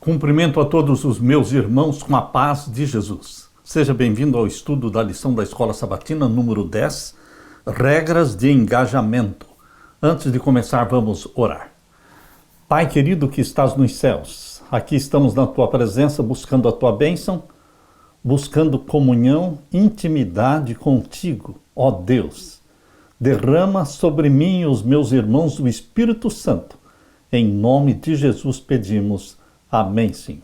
Cumprimento a todos os meus irmãos com a paz de Jesus. Seja bem-vindo ao estudo da lição da Escola Sabatina, número 10, Regras de Engajamento. Antes de começar, vamos orar. Pai querido que estás nos céus, aqui estamos na Tua presença, buscando a Tua bênção, buscando comunhão, intimidade contigo, ó Deus. Derrama sobre mim e os meus irmãos o Espírito Santo. Em nome de Jesus pedimos. Amém, Senhor.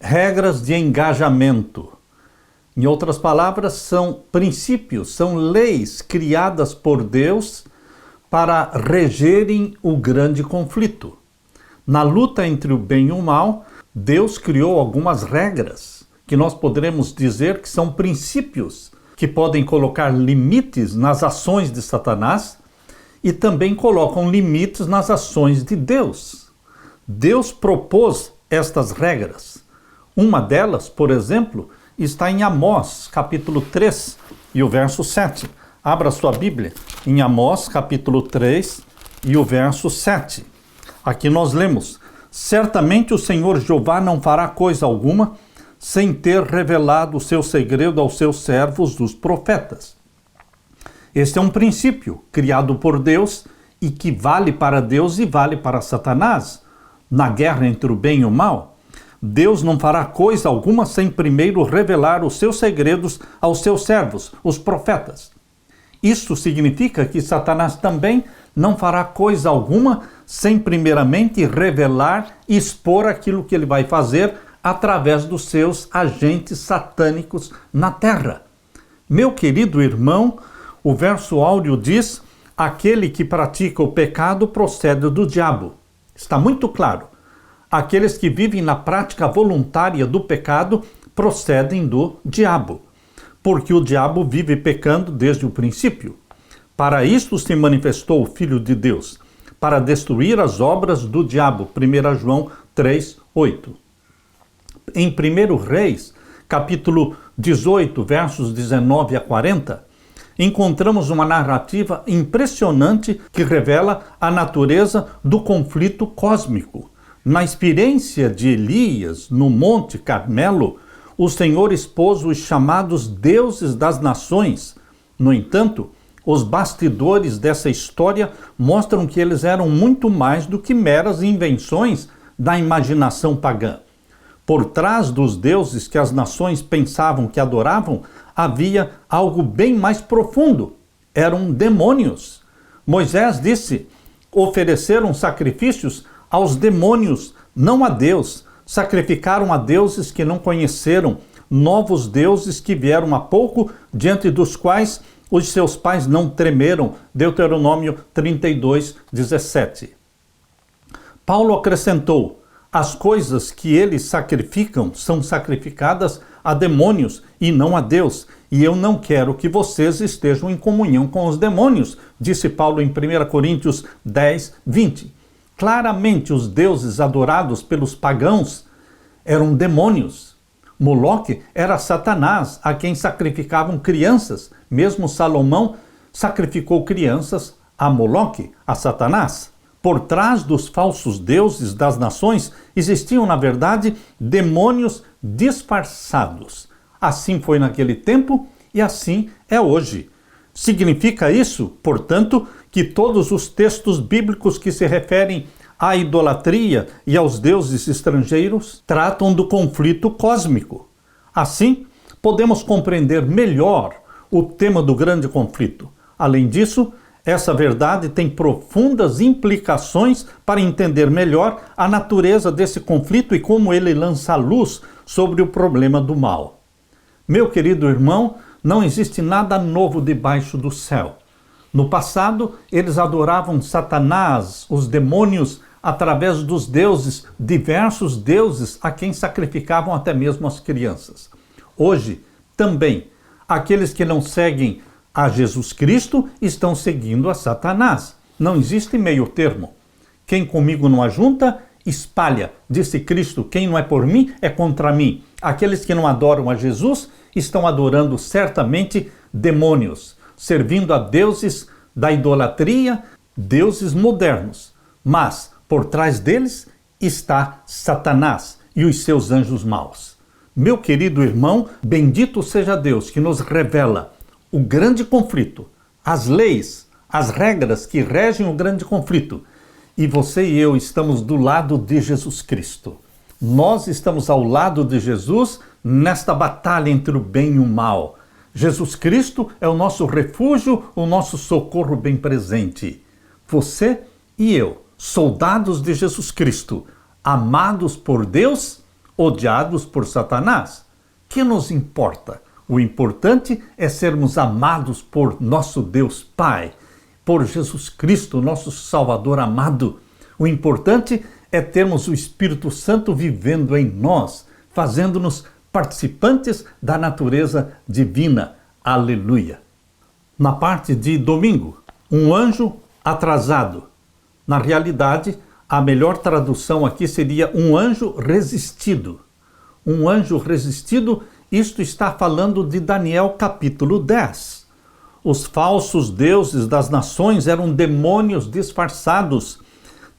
Regras de engajamento. Em outras palavras, são princípios, são leis criadas por Deus para regerem o grande conflito. Na luta entre o bem e o mal, Deus criou algumas regras, que nós poderemos dizer que são princípios, que podem colocar limites nas ações de Satanás e também colocam limites nas ações de Deus. Deus propôs estas regras. Uma delas, por exemplo, está em Amós, capítulo 3, e o verso 7. Abra sua Bíblia em Amós, capítulo 3, e o verso 7. Aqui nós lemos: certamente o Senhor Jeová não fará coisa alguma sem ter revelado o seu segredo aos seus servos, os profetas. Este é um princípio criado por Deus e que vale para Deus e vale para Satanás. Na guerra entre o bem e o mal, Deus não fará coisa alguma sem primeiro revelar os seus segredos aos seus servos, os profetas. Isso significa que Satanás também não fará coisa alguma sem primeiramente revelar e expor aquilo que ele vai fazer através dos seus agentes satânicos na terra. Meu querido irmão, o verso áureo diz: aquele que pratica o pecado procede do diabo. Está muito claro. Aqueles que vivem na prática voluntária do pecado procedem do diabo, porque o diabo vive pecando desde o princípio. Para isto se manifestou o Filho de Deus, para destruir as obras do diabo. 1 João 3:8. Em 1 Reis, capítulo 18, versos 19 a 40, encontramos uma narrativa impressionante que revela a natureza do conflito cósmico. Na experiência de Elias, no Monte Carmelo, o Senhor expôs os chamados deuses das nações. No entanto, os bastidores dessa história mostram que eles eram muito mais do que meras invenções da imaginação pagã. Por trás dos deuses que as nações pensavam que adoravam, havia algo bem mais profundo. Eram demônios. Moisés disse: ofereceram sacrifícios aos demônios, não a Deus. Sacrificaram a deuses que não conheceram, novos deuses que vieram há pouco, diante dos quais os seus pais não tremeram. Deuteronômio 32:17. Paulo acrescentou: as coisas que eles sacrificam são sacrificadas a demônios e não a Deus. E eu não quero que vocês estejam em comunhão com os demônios, disse Paulo em 1 Coríntios 10:20. Claramente os deuses adorados pelos pagãos eram demônios. Moloque era Satanás, a quem sacrificavam crianças. Mesmo Salomão sacrificou crianças a Moloque, a Satanás. Por trás dos falsos deuses das nações existiam, na verdade, demônios disfarçados. Assim foi naquele tempo e assim é hoje. Significa isso, portanto, que todos os textos bíblicos que se referem à idolatria e aos deuses estrangeiros tratam do conflito cósmico. Assim, podemos compreender melhor o tema do grande conflito. Além disso, essa verdade tem profundas implicações para entender melhor a natureza desse conflito e como ele lança luz sobre o problema do mal. Meu querido irmão, não existe nada novo debaixo do céu. No passado, eles adoravam Satanás, os demônios, através dos deuses, diversos deuses a quem sacrificavam até mesmo as crianças. Hoje, também, aqueles que não seguem a Jesus Cristo estão seguindo a Satanás. Não existe meio termo. Quem comigo não ajunta, espalha. Disse Cristo: quem não é por mim, é contra mim. Aqueles que não adoram a Jesus estão adorando certamente demônios, servindo a deuses da idolatria, deuses modernos. Mas, por trás deles, está Satanás e os seus anjos maus. Meu querido irmão, bendito seja Deus que nos revela o grande conflito, as leis, as regras que regem o grande conflito. E você e eu estamos do lado de Jesus Cristo. Nós estamos ao lado de Jesus nesta batalha entre o bem e o mal. Jesus Cristo é o nosso refúgio, o nosso socorro bem presente. Você e eu, soldados de Jesus Cristo, amados por Deus, odiados por Satanás. Que nos importa? O importante é sermos amados por nosso Deus Pai, por Jesus Cristo, nosso Salvador amado. O importante é termos o Espírito Santo vivendo em nós, fazendo-nos participantes da natureza divina. Aleluia! Na parte de domingo, um anjo atrasado. Na realidade, a melhor tradução aqui seria um anjo resistido. Um anjo resistido, isto está falando de Daniel capítulo 10. Os falsos deuses das nações eram demônios disfarçados.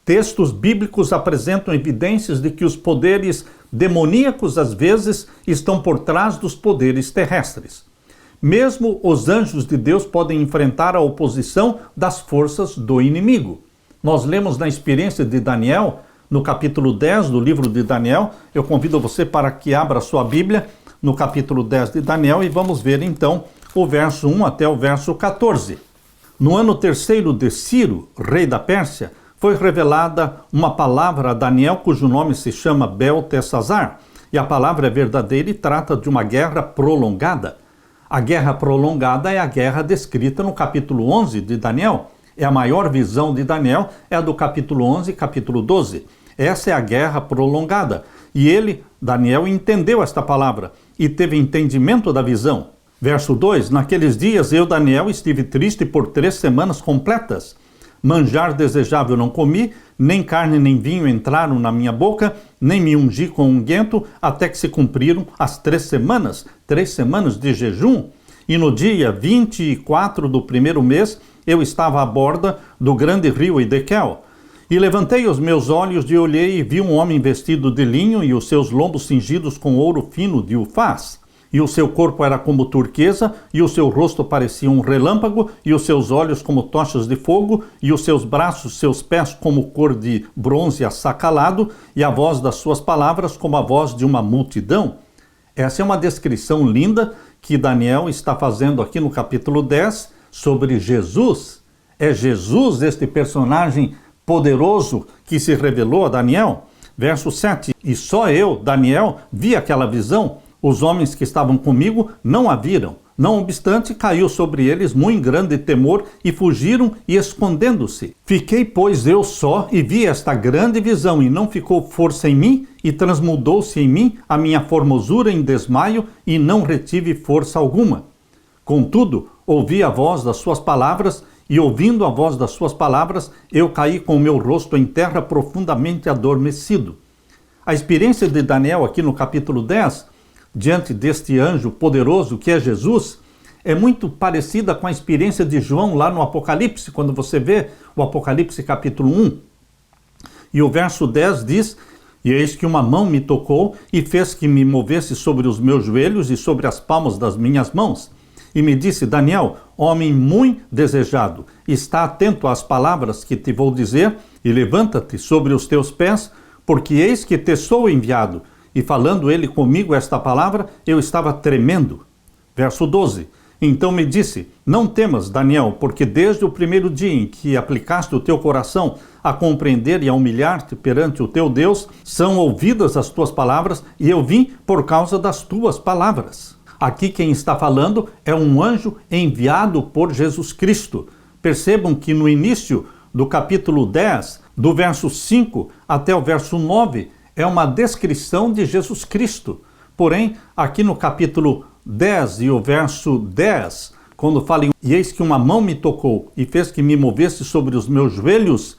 Textos bíblicos apresentam evidências de que os poderes demoníacos, às vezes, estão por trás dos poderes terrestres. Mesmo os anjos de Deus podem enfrentar a oposição das forças do inimigo. Nós lemos na experiência de Daniel, no capítulo 10 do livro de Daniel. Eu convido você para que abra sua Bíblia no capítulo 10 de Daniel e vamos ver então o verso 1 até o verso 14. No ano terceiro de Ciro, rei da Pérsia, foi revelada uma palavra a Daniel, cujo nome se chama Beltesazar, e a palavra é verdadeira e trata de uma guerra prolongada. A guerra prolongada é a guerra descrita no capítulo 11 de Daniel. É a maior visão de Daniel, é a do capítulo 11 e capítulo 12. Essa é a guerra prolongada. E ele, Daniel, entendeu esta palavra e teve entendimento da visão. Verso 2, naqueles dias eu, Daniel, estive triste por 3 semanas completas. Manjar desejável não comi, nem carne nem vinho entraram na minha boca, nem me ungi com unguento, até que se cumpriram as 3 semanas de jejum. E no dia 24 do primeiro mês, eu estava à borda do grande rio Edequel. E levantei os meus olhos e olhei e vi um homem vestido de linho e os seus lombos cingidos com ouro fino de Ufaz. E o seu corpo era como turquesa, e o seu rosto parecia um relâmpago, e os seus olhos como tochas de fogo, e os seus braços, seus pés como cor de bronze assacalado, e a voz das suas palavras como a voz de uma multidão. Essa é uma descrição linda que Daniel está fazendo aqui no capítulo 10 sobre Jesus. É Jesus, este personagem poderoso que se revelou a Daniel. Verso 7, e só eu, Daniel, vi aquela visão. Os homens que estavam comigo não a viram. Não obstante, caiu sobre eles muito grande temor e fugiram e escondendo-se. Fiquei, pois, eu só e vi esta grande visão e não ficou força em mim e transmudou-se em mim a minha formosura em desmaio e não retive força alguma. Contudo, ouvi a voz das suas palavras e ouvindo a voz das suas palavras, eu caí com o meu rosto em terra profundamente adormecido. A experiência de Daniel aqui no capítulo 10, diante deste anjo poderoso que é Jesus, é muito parecida com a experiência de João lá no Apocalipse, quando você vê o Apocalipse capítulo 1. E o verso 10 diz, e eis que uma mão me tocou e fez que me movesse sobre os meus joelhos e sobre as palmas das minhas mãos. E me disse, Daniel, homem muito desejado, está atento às palavras que te vou dizer e levanta-te sobre os teus pés, porque eis que te sou enviado. E falando ele comigo esta palavra, eu estava tremendo. Verso 12. Então me disse, não temas, Daniel, porque desde o primeiro dia em que aplicaste o teu coração a compreender e a humilhar-te perante o teu Deus, são ouvidas as tuas palavras, e eu vim por causa das tuas palavras. Aqui quem está falando é um anjo enviado por Jesus Cristo. Percebam que no início do capítulo 10, do verso 5 até o verso 9, é uma descrição de Jesus Cristo. Porém, aqui no capítulo 10 e o verso 10, quando fala, e eis que uma mão me tocou e fez que me movesse sobre os meus joelhos,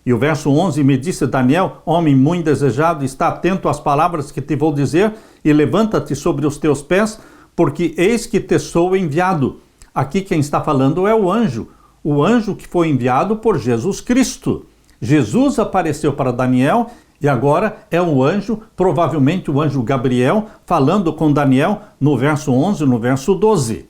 e o verso 11 me disse, Daniel, homem muito desejado, está atento às palavras que te vou dizer, e levanta-te sobre os teus pés, porque eis que te sou enviado. Aqui quem está falando é o anjo que foi enviado por Jesus Cristo. Jesus apareceu para Daniel E agora é o anjo, provavelmente o anjo Gabriel, falando com Daniel no verso 11, no verso 12.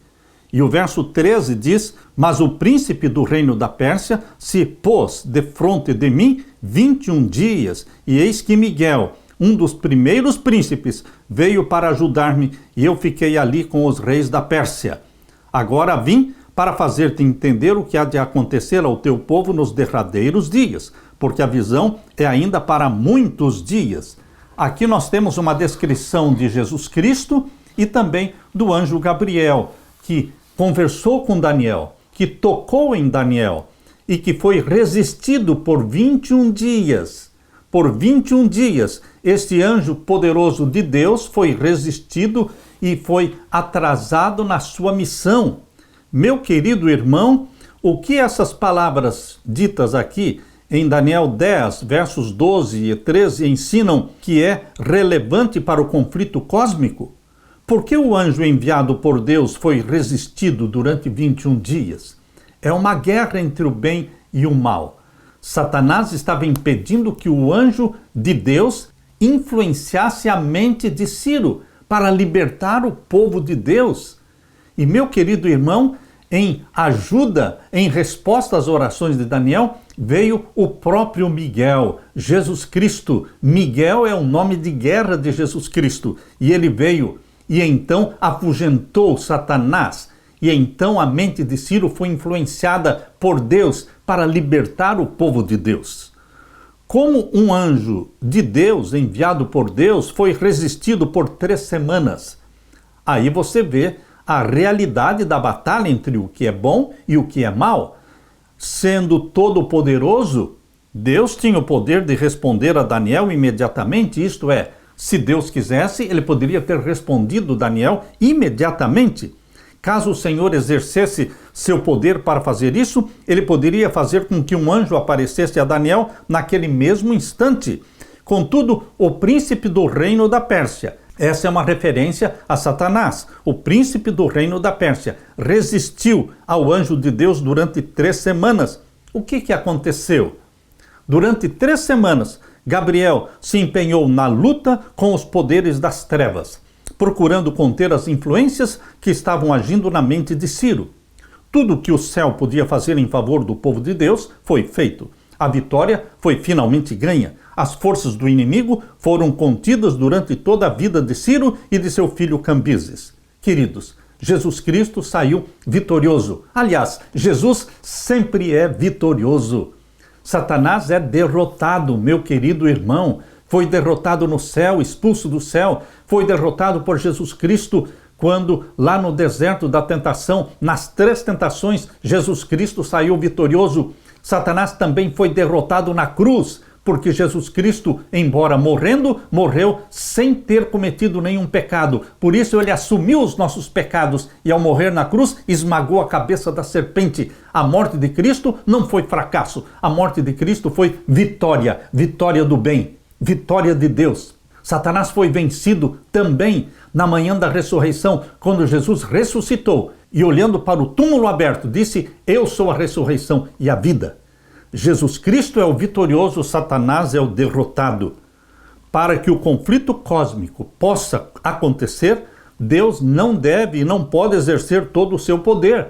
E o verso 13 diz: mas o príncipe do reino da Pérsia se pôs defronte de mim 21 dias, e eis que Miguel, um dos primeiros príncipes, veio para ajudar-me, e eu fiquei ali com os reis da Pérsia. Agora vim para fazer-te entender o que há de acontecer ao teu povo nos derradeiros dias, porque a visão é ainda para muitos dias. Aqui nós temos uma descrição de Jesus Cristo e também do anjo Gabriel, que conversou com Daniel, que tocou em Daniel e que foi resistido por 21 dias. Por 21 dias, este anjo poderoso de Deus foi resistido e foi atrasado na sua missão. Meu querido irmão, o que essas palavras ditas aqui em Daniel 10, versos 12 e 13 ensinam que é relevante para o conflito cósmico? Por que o anjo enviado por Deus foi resistido durante 21 dias? É uma guerra entre o bem e o mal. Satanás estava impedindo que o anjo de Deus influenciasse a mente de Ciro para libertar o povo de Deus. E meu querido irmão, em ajuda, em resposta às orações de Daniel, veio o próprio Miguel, Jesus Cristo. Miguel é o nome de guerra de Jesus Cristo. E ele veio e então afugentou Satanás. E então a mente de Ciro foi influenciada por Deus para libertar o povo de Deus. Como um anjo de Deus, enviado por Deus, foi resistido por 3 semanas. Aí você vê a realidade da batalha entre o que é bom e o que é mal. Sendo todo-poderoso, Deus tinha o poder de responder a Daniel imediatamente, isto é, se Deus quisesse, ele poderia ter respondido Daniel imediatamente. Caso o Senhor exercesse seu poder para fazer isso, ele poderia fazer com que um anjo aparecesse a Daniel naquele mesmo instante. Contudo, o príncipe do reino da Pérsia, essa é uma referência a Satanás, o príncipe do reino da Pérsia, resistiu ao anjo de Deus durante 3 semanas. O que aconteceu? Durante 3 semanas, Gabriel se empenhou na luta com os poderes das trevas, procurando conter as influências que estavam agindo na mente de Ciro. Tudo que o céu podia fazer em favor do povo de Deus foi feito. A vitória foi finalmente ganha. As forças do inimigo foram contidas durante toda a vida de Ciro e de seu filho Cambises. Queridos, Jesus Cristo saiu vitorioso. Aliás, Jesus sempre é vitorioso. Satanás é derrotado, meu querido irmão. Foi derrotado no céu, expulso do céu. Foi derrotado por Jesus Cristo quando lá no deserto da tentação, nas 3 tentações, Jesus Cristo saiu vitorioso. Satanás também foi derrotado na cruz, porque Jesus Cristo, embora morrendo, morreu sem ter cometido nenhum pecado. Por isso ele assumiu os nossos pecados e ao morrer na cruz, esmagou a cabeça da serpente. A morte de Cristo não foi fracasso. A morte de Cristo foi vitória, vitória do bem, vitória de Deus. Satanás foi vencido também na manhã da ressurreição, quando Jesus ressuscitou e olhando para o túmulo aberto, disse: eu sou a ressurreição e a vida. Jesus Cristo é o vitorioso, Satanás é o derrotado. Para que o conflito cósmico possa acontecer, Deus não deve e não pode exercer todo o seu poder.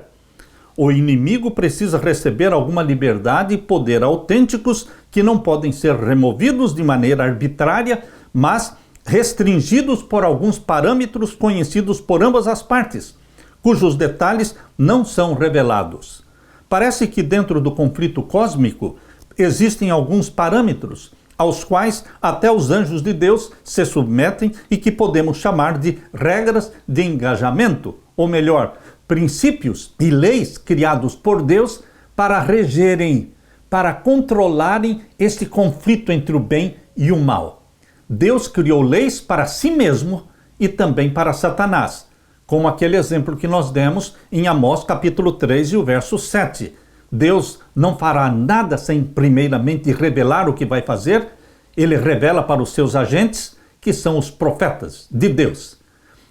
O inimigo precisa receber alguma liberdade e poder autênticos que não podem ser removidos de maneira arbitrária, mas restringidos por alguns parâmetros conhecidos por ambas as partes, cujos detalhes não são revelados. Parece que dentro do conflito cósmico existem alguns parâmetros aos quais até os anjos de Deus se submetem e que podemos chamar de regras de engajamento, ou melhor, princípios e leis criados por Deus para regerem, para controlarem este conflito entre o bem e o mal. Deus criou leis para si mesmo e também para Satanás, como aquele exemplo que nós demos em Amós capítulo 3 e o verso 7. Deus não fará nada sem primeiramente revelar o que vai fazer. Ele revela para os seus agentes, que são os profetas de Deus.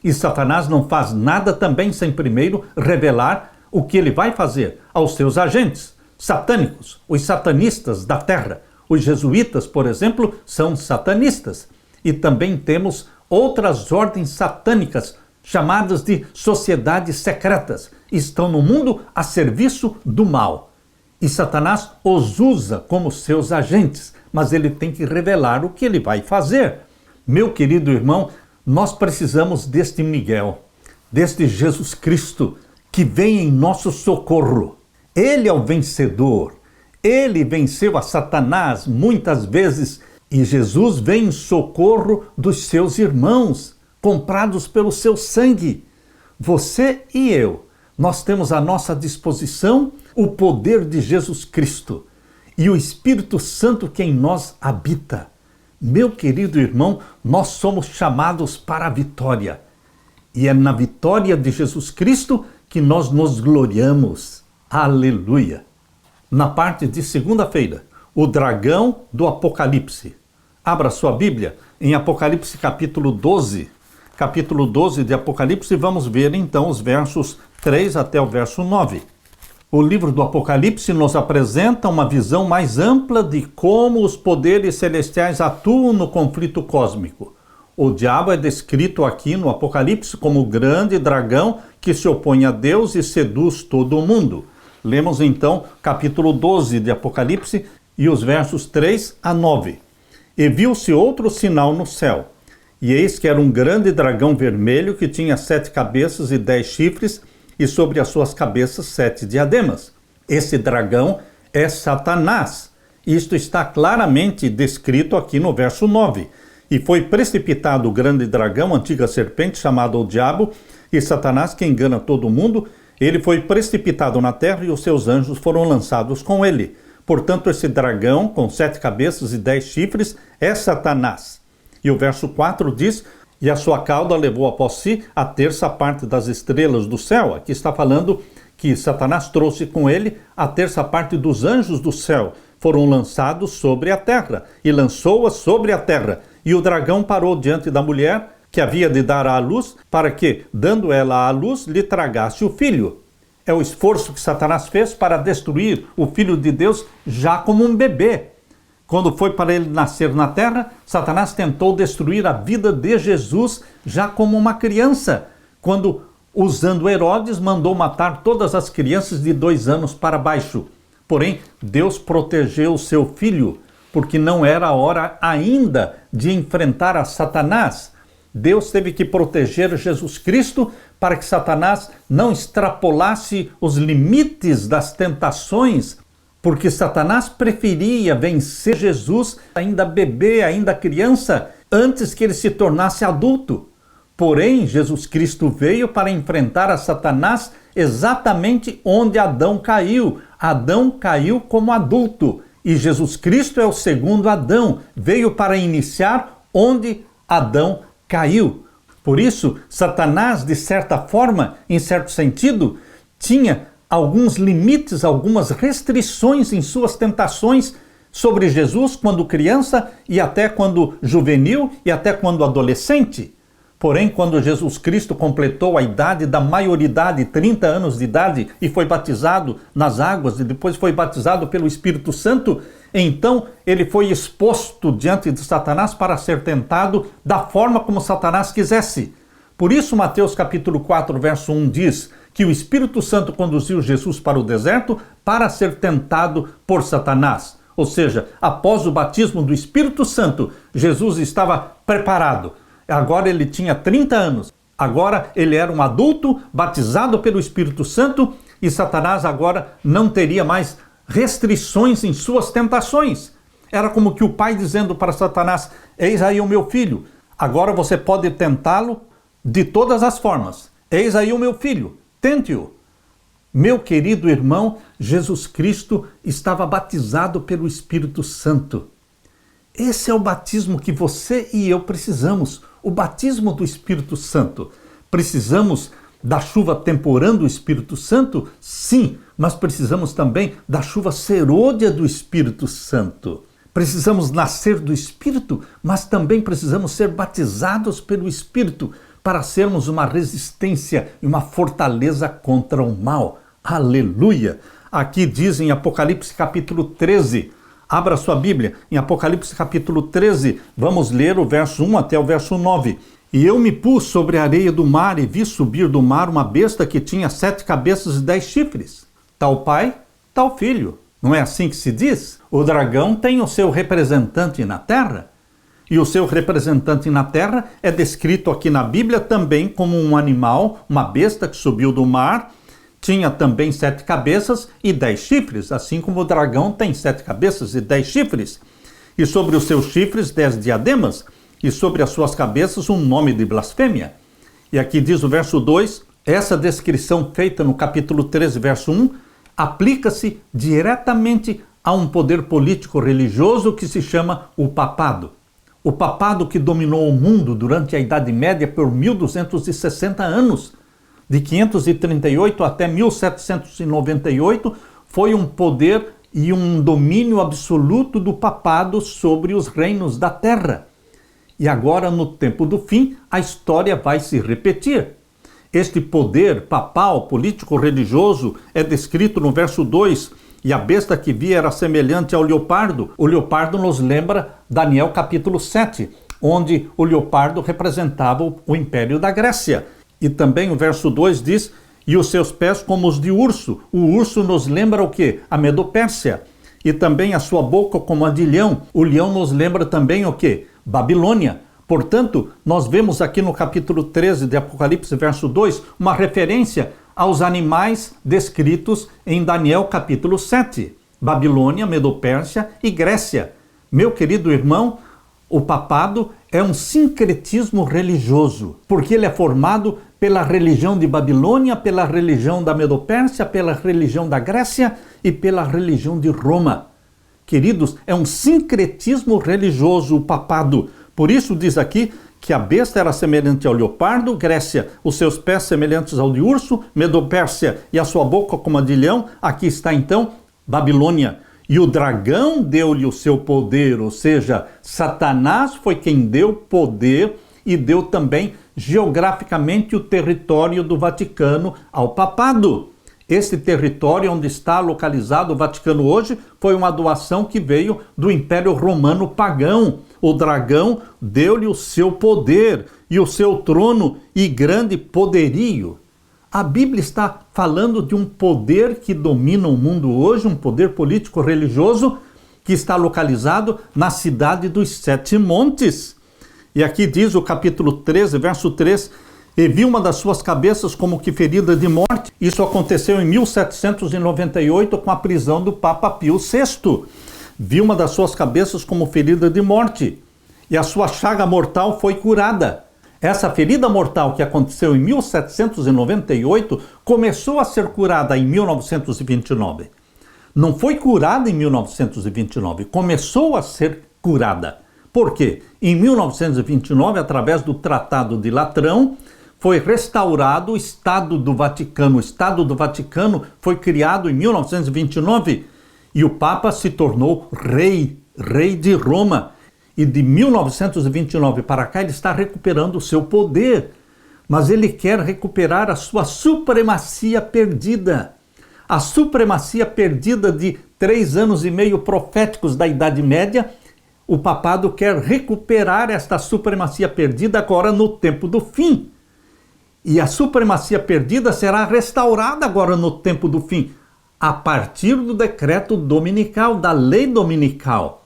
E Satanás não faz nada também sem primeiro revelar o que ele vai fazer aos seus agentes satânicos, os satanistas da terra, Os jesuítas, por exemplo, são satanistas. E também temos outras ordens satânicas, chamadas de sociedades secretas. Estão no mundo a serviço do mal. E Satanás os usa como seus agentes, mas ele tem que revelar o que ele vai fazer. Meu querido irmão, nós precisamos deste Miguel, deste Jesus Cristo, que vem em nosso socorro. Ele é o vencedor. Ele venceu a Satanás muitas vezes e Jesus vem em socorro dos seus irmãos, comprados pelo seu sangue. Você e eu, nós temos à nossa disposição o poder de Jesus Cristo e o Espírito Santo que em nós habita. Meu querido irmão, nós somos chamados para a vitória. E é na vitória de Jesus Cristo que nós nos gloriamos. Aleluia! Na parte de segunda-feira, o dragão do Apocalipse. Abra sua Bíblia em Apocalipse capítulo 12. Capítulo 12 de Apocalipse, vamos ver então os versos 3 até o verso 9. O livro do Apocalipse nos apresenta uma visão mais ampla de como os poderes celestiais atuam no conflito cósmico. O diabo é descrito aqui no Apocalipse como o grande dragão que se opõe a Deus e seduz todo o mundo. Lemos então capítulo 12 de Apocalipse e os versos 3 a 9. E viu-se outro sinal no céu, e eis que era um grande dragão vermelho que tinha 7 cabeças e 10 chifres, e sobre as suas cabeças 7 diademas. Esse dragão é Satanás. Isto está claramente descrito aqui no verso 9. E foi precipitado o grande dragão, antiga serpente, chamado o diabo, e Satanás, que engana todo mundo. Ele foi precipitado na terra e os seus anjos foram lançados com ele. Portanto, esse dragão, com 7 cabeças e 10 chifres, é Satanás. E o verso 4 diz: e a sua cauda levou após si a terça parte das estrelas do céu. Aqui está falando que Satanás trouxe com ele a terça parte dos anjos do céu. Foram lançados sobre a terra, e lançou-as sobre a terra. E o dragão parou diante da mulher, que havia de dar à luz, para que, dando ela à luz, lhe tragasse o filho. É o esforço que Satanás fez para destruir o Filho de Deus já como um bebê. Quando foi para ele nascer na terra, Satanás tentou destruir a vida de Jesus já como uma criança, quando, usando Herodes, mandou matar todas as crianças de 2 anos para baixo. Porém, Deus protegeu o seu filho, porque não era a hora ainda de enfrentar a Satanás. Deus teve que proteger Jesus Cristo para que Satanás não extrapolasse os limites das tentações, porque Satanás preferia vencer Jesus ainda bebê, ainda criança, antes que ele se tornasse adulto. Porém, Jesus Cristo veio para enfrentar a Satanás exatamente onde Adão caiu. Adão caiu como adulto e Jesus Cristo é o segundo Adão, veio para iniciar onde Adão caiu. Por isso, Satanás, de certa forma, em certo sentido, tinha alguns limites, algumas restrições em suas tentações sobre Jesus quando criança e até quando juvenil e até quando adolescente. Porém, quando Jesus Cristo completou a idade da maioridade, 30 anos de idade, e foi batizado nas águas e depois foi batizado pelo Espírito Santo, então ele foi exposto diante de Satanás para ser tentado da forma como Satanás quisesse. Por isso, Mateus capítulo 4, verso 1 diz que o Espírito Santo conduziu Jesus para o deserto para ser tentado por Satanás. Ou seja, após o batismo do Espírito Santo, Jesus estava preparado. Agora ele tinha 30 anos. Agora ele era um adulto batizado pelo Espírito Santo e Satanás agora não teria mais restrições em suas tentações. Era como que o pai dizendo para Satanás: eis aí o meu filho, agora você pode tentá-lo de todas as formas. Eis aí o meu filho, tente-o. Meu querido irmão, Jesus Cristo estava batizado pelo Espírito Santo. Esse é o batismo que você e eu precisamos, o batismo do Espírito Santo. Precisamos da chuva temporã do Espírito Santo? Sim, mas precisamos também da chuva serôdia do Espírito Santo. Precisamos nascer do Espírito, mas também precisamos ser batizados pelo Espírito para sermos uma resistência e uma fortaleza contra o mal. Aleluia! Aqui diz em Apocalipse capítulo 13, Abra sua Bíblia em Apocalipse capítulo 13, vamos ler o verso 1 até o verso 9. E eu me pus sobre a areia do mar e vi subir do mar uma besta que tinha 7 cabeças e 10 chifres. Tal pai, tal filho. Não é assim que se diz? O dragão tem o seu representante na terra. E o seu representante na terra é descrito aqui na Bíblia também como um animal, uma besta que subiu do mar. Tinha também 7 cabeças e 10 chifres, assim como o dragão tem 7 cabeças e 10 chifres. E sobre os seus chifres 10 diademas, e sobre as suas cabeças um nome de blasfêmia. E aqui diz o verso 2, essa descrição feita no capítulo 13, verso 1, aplica-se diretamente a um poder político religioso que se chama o papado. O papado que dominou o mundo durante a Idade Média por 1260 anos, de 538 até 1798, foi um poder e um domínio absoluto do papado sobre os reinos da terra. E agora, no tempo do fim, a história vai se repetir. Este poder papal, político-religioso, é descrito no verso 2, e a besta que vi era semelhante ao leopardo. O leopardo nos lembra Daniel capítulo 7, onde o leopardo representava o império da Grécia. E também o verso 2 diz, e os seus pés como os de urso. O urso nos lembra o quê? A Medo-Pérsia. E também a sua boca como a de leão. O leão nos lembra também o quê? Babilônia. Portanto, nós vemos aqui no capítulo 13 de Apocalipse, verso 2, uma referência aos animais descritos em Daniel capítulo 7. Babilônia, Medo-Pérsia e Grécia. Meu querido irmão, o papado é um sincretismo religioso, porque ele é formado pela religião de Babilônia, pela religião da Medo-Pérsia, pela religião da Grécia e pela religião de Roma. Queridos, é um sincretismo religioso o papado. Por isso diz aqui que a besta era semelhante ao leopardo, Grécia, os seus pés semelhantes ao de urso, Medo-Pérsia e a sua boca como a de leão. Aqui está então Babilônia. E o dragão deu-lhe o seu poder, ou seja, Satanás foi quem deu poder e deu também geograficamente o território do Vaticano ao papado. Este território onde está localizado o Vaticano hoje foi uma doação que veio do Império Romano pagão. O dragão deu-lhe o seu poder e o seu trono e grande poderio. A Bíblia está falando de um poder que domina o mundo hoje, um poder político-religioso que está localizado na cidade dos 7 montes. E aqui diz o capítulo 13, verso 3, e vi uma das suas cabeças como que ferida de morte. Isso aconteceu em 1798 com a prisão do Papa Pio VI. Vi uma das suas cabeças como ferida de morte e a sua chaga mortal foi curada. Essa ferida mortal que aconteceu em 1798 começou a ser curada em 1929. Não foi curada em 1929, começou a ser curada. Por quê? Em 1929, através do Tratado de Latrão, foi restaurado o Estado do Vaticano. O Estado do Vaticano foi criado em 1929 e o Papa se tornou rei de Roma. E de 1929 para cá ele está recuperando o seu poder, mas ele quer recuperar a sua supremacia perdida. A supremacia perdida de 3 anos e meio proféticos da Idade Média, o papado quer recuperar esta supremacia perdida agora no tempo do fim. E a supremacia perdida será restaurada agora no tempo do fim, a partir do decreto dominical, da lei dominical.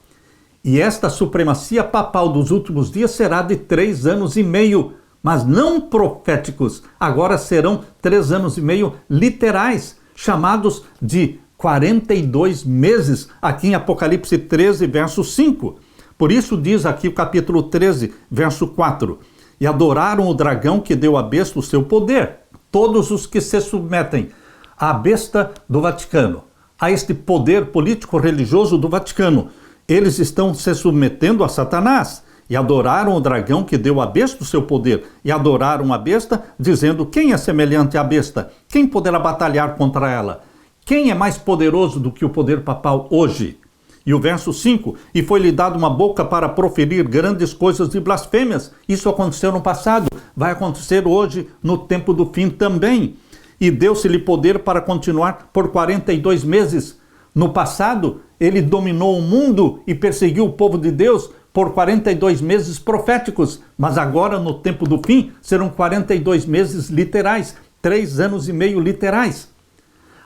E esta supremacia papal dos últimos dias será de 3 anos e meio, mas não proféticos. Agora serão 3 anos e meio literais, chamados de 42 meses, aqui em Apocalipse 13, verso 5. Por isso diz aqui o capítulo 13, verso 4. E adoraram o dragão que deu à besta o seu poder. Todos os que se submetem à besta do Vaticano, a este poder político-religioso do Vaticano, eles estão se submetendo a Satanás e adoraram o dragão que deu à besta o seu poder e adoraram a besta, dizendo: quem é semelhante à besta? Quem poderá batalhar contra ela? Quem é mais poderoso do que o poder papal hoje? E o verso 5, e foi-lhe dado uma boca para proferir grandes coisas e blasfêmias. Isso aconteceu no passado, vai acontecer hoje no tempo do fim também. E deu-se-lhe poder para continuar por 42 meses. No passado, ele dominou o mundo e perseguiu o povo de Deus por 42 meses proféticos, mas agora, no tempo do fim, serão 42 meses literais, 3 anos e meio literais.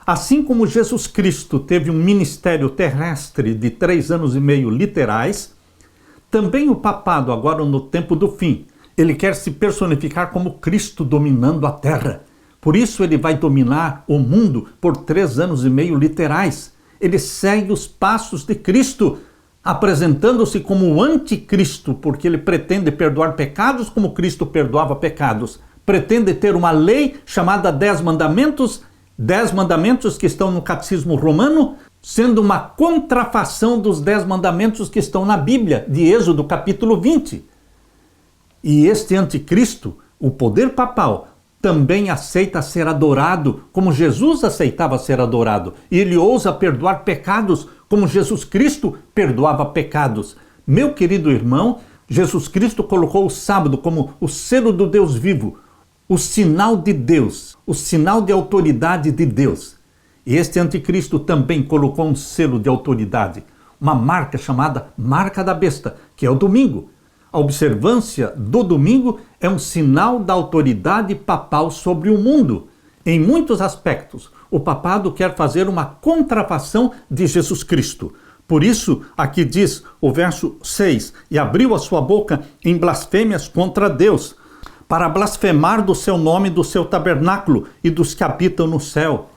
Assim como Jesus Cristo teve um ministério terrestre de 3 anos e meio literais, também o papado, agora no tempo do fim, ele quer se personificar como Cristo dominando a terra. Por isso ele vai dominar o mundo por 3 anos e meio literais. Ele segue os passos de Cristo, apresentando-se como o anticristo, porque ele pretende perdoar pecados como Cristo perdoava pecados. Pretende ter uma lei chamada 10 mandamentos, 10 mandamentos que estão no Catecismo Romano, sendo uma contrafação dos 10 mandamentos que estão na Bíblia, de Êxodo capítulo 20. E este anticristo, o poder papal, também aceita ser adorado como Jesus aceitava ser adorado. E ele ousa perdoar pecados como Jesus Cristo perdoava pecados. Meu querido irmão, Jesus Cristo colocou o sábado como o selo do Deus vivo, o sinal de Deus, o sinal de autoridade de Deus. E este anticristo também colocou um selo de autoridade, uma marca chamada marca da besta, que é o domingo. A observância do domingo é um sinal da autoridade papal sobre o mundo. Em muitos aspectos, o papado quer fazer uma contrafação de Jesus Cristo. Por isso, aqui diz o verso 6, e abriu a sua boca em blasfêmias contra Deus, para blasfemar do seu nome, do seu tabernáculo e dos que habitam no céu.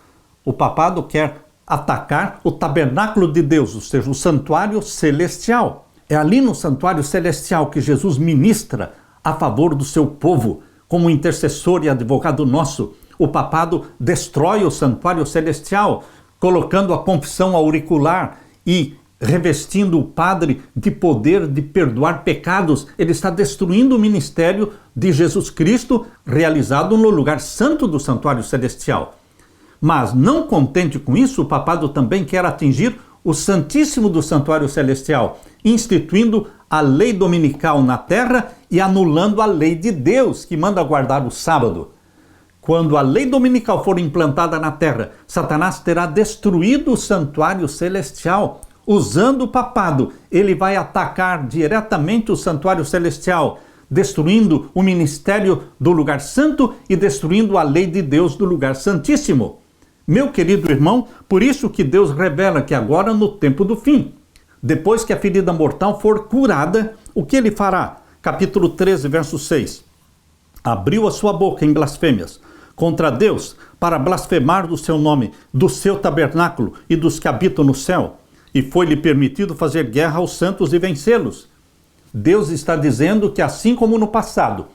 O papado quer atacar o tabernáculo de Deus, ou seja, o santuário celestial. É ali no santuário celestial que Jesus ministra a favor do seu povo, como intercessor e advogado nosso. O papado destrói o santuário celestial, colocando a confissão auricular e revestindo o padre de poder de perdoar pecados. Ele está destruindo o ministério de Jesus Cristo, realizado no lugar santo do santuário celestial. Mas, não contente com isso, o papado também quer atingir o Santíssimo do Santuário Celestial, instituindo a lei dominical na terra e anulando a lei de Deus, que manda guardar o sábado. Quando a lei dominical for implantada na terra, Satanás terá destruído o Santuário Celestial. Usando o papado, ele vai atacar diretamente o Santuário Celestial, destruindo o ministério do lugar santo e destruindo a lei de Deus do lugar santíssimo. Meu querido irmão, por isso que Deus revela que agora no tempo do fim, depois que a ferida mortal for curada, o que ele fará? Capítulo 13, verso 6. Abriu a sua boca em blasfêmias contra Deus para blasfemar do seu nome, do seu tabernáculo e dos que habitam no céu. E foi-lhe permitido fazer guerra aos santos e vencê-los. Deus está dizendo que assim como no passado,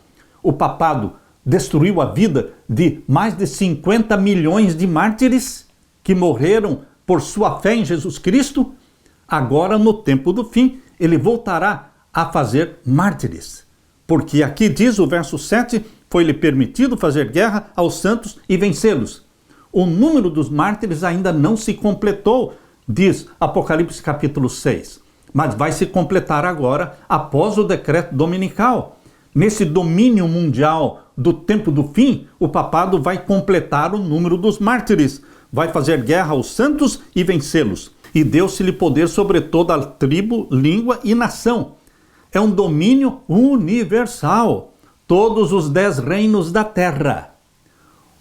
o papado destruiu a vida de mais de 50 milhões de mártires que morreram por sua fé em Jesus Cristo, agora no tempo do fim ele voltará a fazer mártires. Porque aqui diz o verso 7, foi-lhe permitido fazer guerra aos santos e vencê-los. O número dos mártires ainda não se completou, diz Apocalipse capítulo 6, mas vai se completar agora após o decreto dominical. Nesse domínio mundial do tempo do fim, o papado vai completar o número dos mártires, vai fazer guerra aos santos e vencê-los. E deu-se-lhe poder sobre toda a tribo, língua e nação. É um domínio universal. Todos os 10 reinos da terra.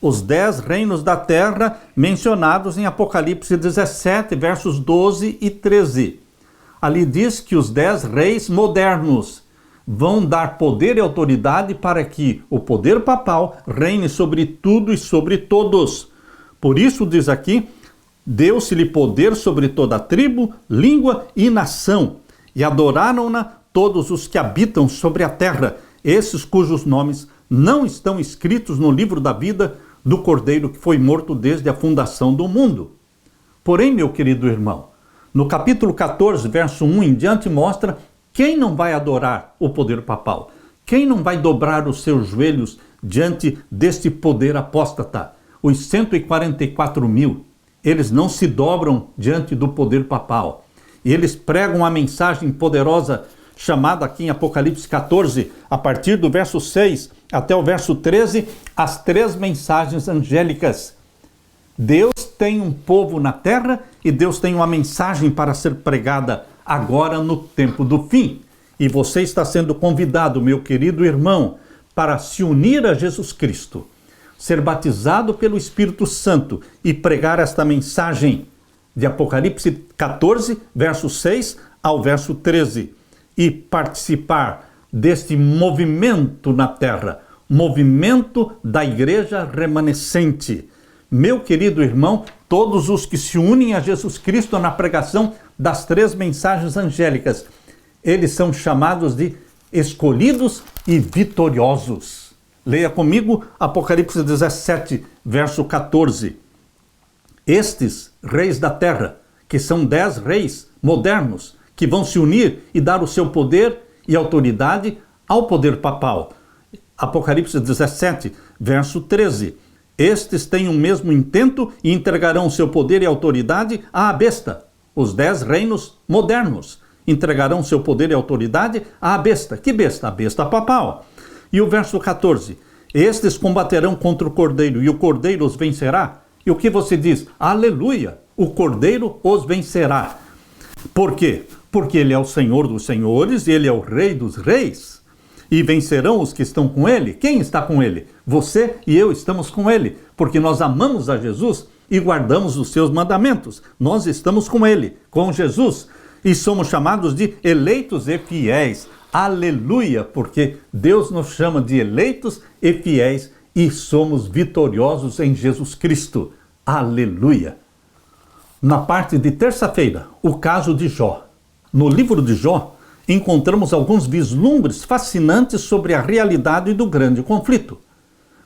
Os 10 reinos da terra mencionados em Apocalipse 17, versos 12 e 13. Ali diz que os 10 reis modernos vão dar poder e autoridade para que o poder papal reine sobre tudo e sobre todos. Por isso diz aqui, deu-se-lhe poder sobre toda a tribo, língua e nação, e adoraram-na todos os que habitam sobre a terra, esses cujos nomes não estão escritos no livro da vida do Cordeiro que foi morto desde a fundação do mundo. Porém, meu querido irmão, no capítulo 14, verso 1 em diante, mostra quem não vai adorar o poder papal, quem não vai dobrar os seus joelhos diante deste poder apóstata. Os 144 mil, eles não se dobram diante do poder papal. E eles pregam a mensagem poderosa chamada aqui em Apocalipse 14, a partir do verso 6 até o verso 13, as 3 mensagens angélicas. Deus tem um povo na terra e Deus tem uma mensagem para ser pregada agora no tempo do fim. E você está sendo convidado, meu querido irmão, para se unir a Jesus Cristo, ser batizado pelo Espírito Santo e pregar esta mensagem de Apocalipse 14, verso 6 ao verso 13, e participar deste movimento na terra, movimento da igreja remanescente. Meu querido irmão, todos os que se unem a Jesus Cristo na pregação das 3 mensagens angélicas, eles são chamados de escolhidos e vitoriosos. Leia comigo Apocalipse 17, verso 14. Estes reis da terra, que são 10 reis modernos, que vão se unir e dar o seu poder e autoridade ao poder papal. Apocalipse 17, verso 13. Estes têm o mesmo intento e entregarão o seu poder e autoridade à besta. Os 10 reinos modernos entregarão seu poder e autoridade à besta. Que besta? A besta papal. E o verso 14. Estes combaterão contra o Cordeiro, e o Cordeiro os vencerá. E o que você diz? Aleluia! O Cordeiro os vencerá. Por quê? Porque ele é o Senhor dos senhores, e ele é o Rei dos reis. E vencerão os que estão com ele. Quem está com ele? Você e eu estamos com ele, porque nós amamos a Jesus e guardamos os seus mandamentos. Nós estamos com ele, com Jesus, e somos chamados de eleitos e fiéis. Aleluia, porque Deus nos chama de eleitos e fiéis e somos vitoriosos em Jesus Cristo. Aleluia. Na parte de terça-feira, o caso de Jó. No livro de Jó, encontramos alguns vislumbres fascinantes sobre a realidade do grande conflito.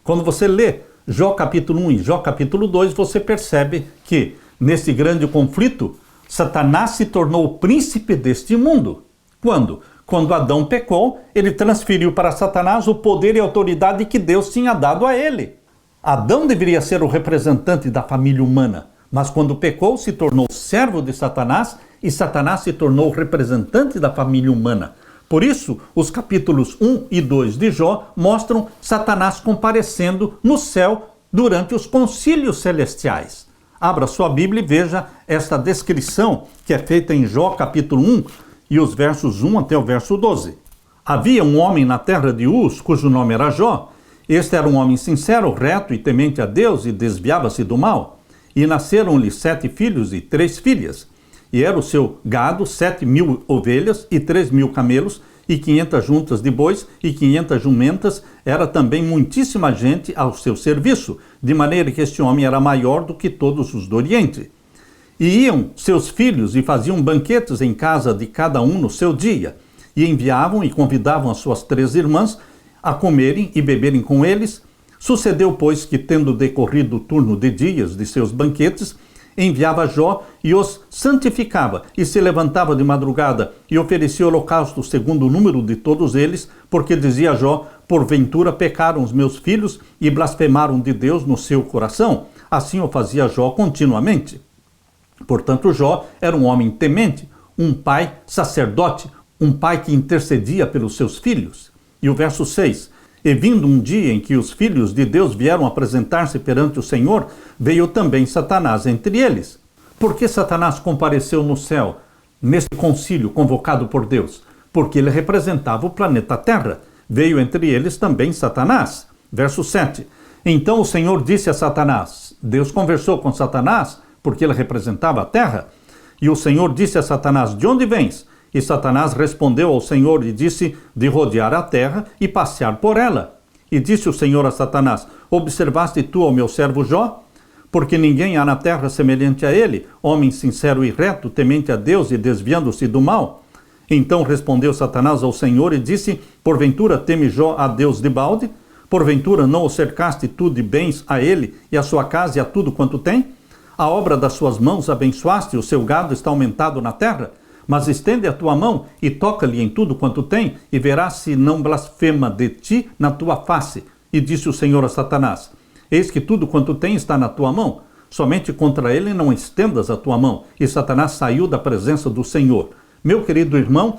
Quando você lê Jó capítulo 1 e Jó capítulo 2, você percebe que, nesse grande conflito, Satanás se tornou o príncipe deste mundo. Quando? Quando Adão pecou, ele transferiu para Satanás o poder e a autoridade que Deus tinha dado a ele. Adão deveria ser o representante da família humana, mas quando pecou, se tornou servo de Satanás e Satanás se tornou o representante da família humana. Por isso, os capítulos 1 e 2 de Jó mostram Satanás comparecendo no céu durante os concílios celestiais. Abra sua Bíblia e veja esta descrição que é feita em Jó capítulo 1 e os versos 1 até o verso 12. Havia um homem na terra de Uz, cujo nome era Jó. Este era um homem sincero, reto e temente a Deus e desviava-se do mal. E nasceram-lhe 7 filhos e 3 filhas. E era o seu gado 7.000 ovelhas e 3.000 camelos e 500 juntas de bois e 500 jumentas. Era também muitíssima gente ao seu serviço, de maneira que este homem era maior do que todos os do Oriente. E iam seus filhos e faziam banquetes em casa de cada um no seu dia, e enviavam e convidavam as suas 3 irmãs a comerem e beberem com eles. Sucedeu, pois, que, tendo decorrido o turno de dias de seus banquetes, enviava Jó e os santificava, e se levantava de madrugada e oferecia holocausto segundo o número de todos eles, porque dizia Jó: porventura pecaram os meus filhos e blasfemaram de Deus no seu coração. Assim o fazia Jó continuamente. Portanto, Jó era um homem temente, um pai sacerdote, um pai que intercedia pelos seus filhos. E o verso 6: e vindo um dia em que os filhos de Deus vieram apresentar-se perante o Senhor, veio também Satanás entre eles. Por que Satanás compareceu no céu, nesse concílio convocado por Deus? Porque ele representava o planeta Terra. Veio entre eles também Satanás. Verso 7. Então o Senhor disse a Satanás, Deus conversou com Satanás, porque ele representava a Terra. E o Senhor disse a Satanás, de onde vens? E Satanás respondeu ao Senhor e disse, de rodear a terra e passear por ela. E disse o Senhor a Satanás, observaste tu ao meu servo Jó? Porque ninguém há na terra semelhante a ele, homem sincero e reto, temente a Deus e desviando-se do mal. Então respondeu Satanás ao Senhor e disse, porventura teme Jó a Deus de balde? Porventura não o cercaste tu de bens a ele e a sua casa e a tudo quanto tem? A obra das suas mãos abençoaste, o seu gado está aumentado na terra? Mas estende a tua mão e toca-lhe em tudo quanto tem, e verás se não blasfema de ti na tua face. E disse o Senhor a Satanás, eis que tudo quanto tem está na tua mão, somente contra ele não estendas a tua mão. E Satanás saiu da presença do Senhor. Meu querido irmão,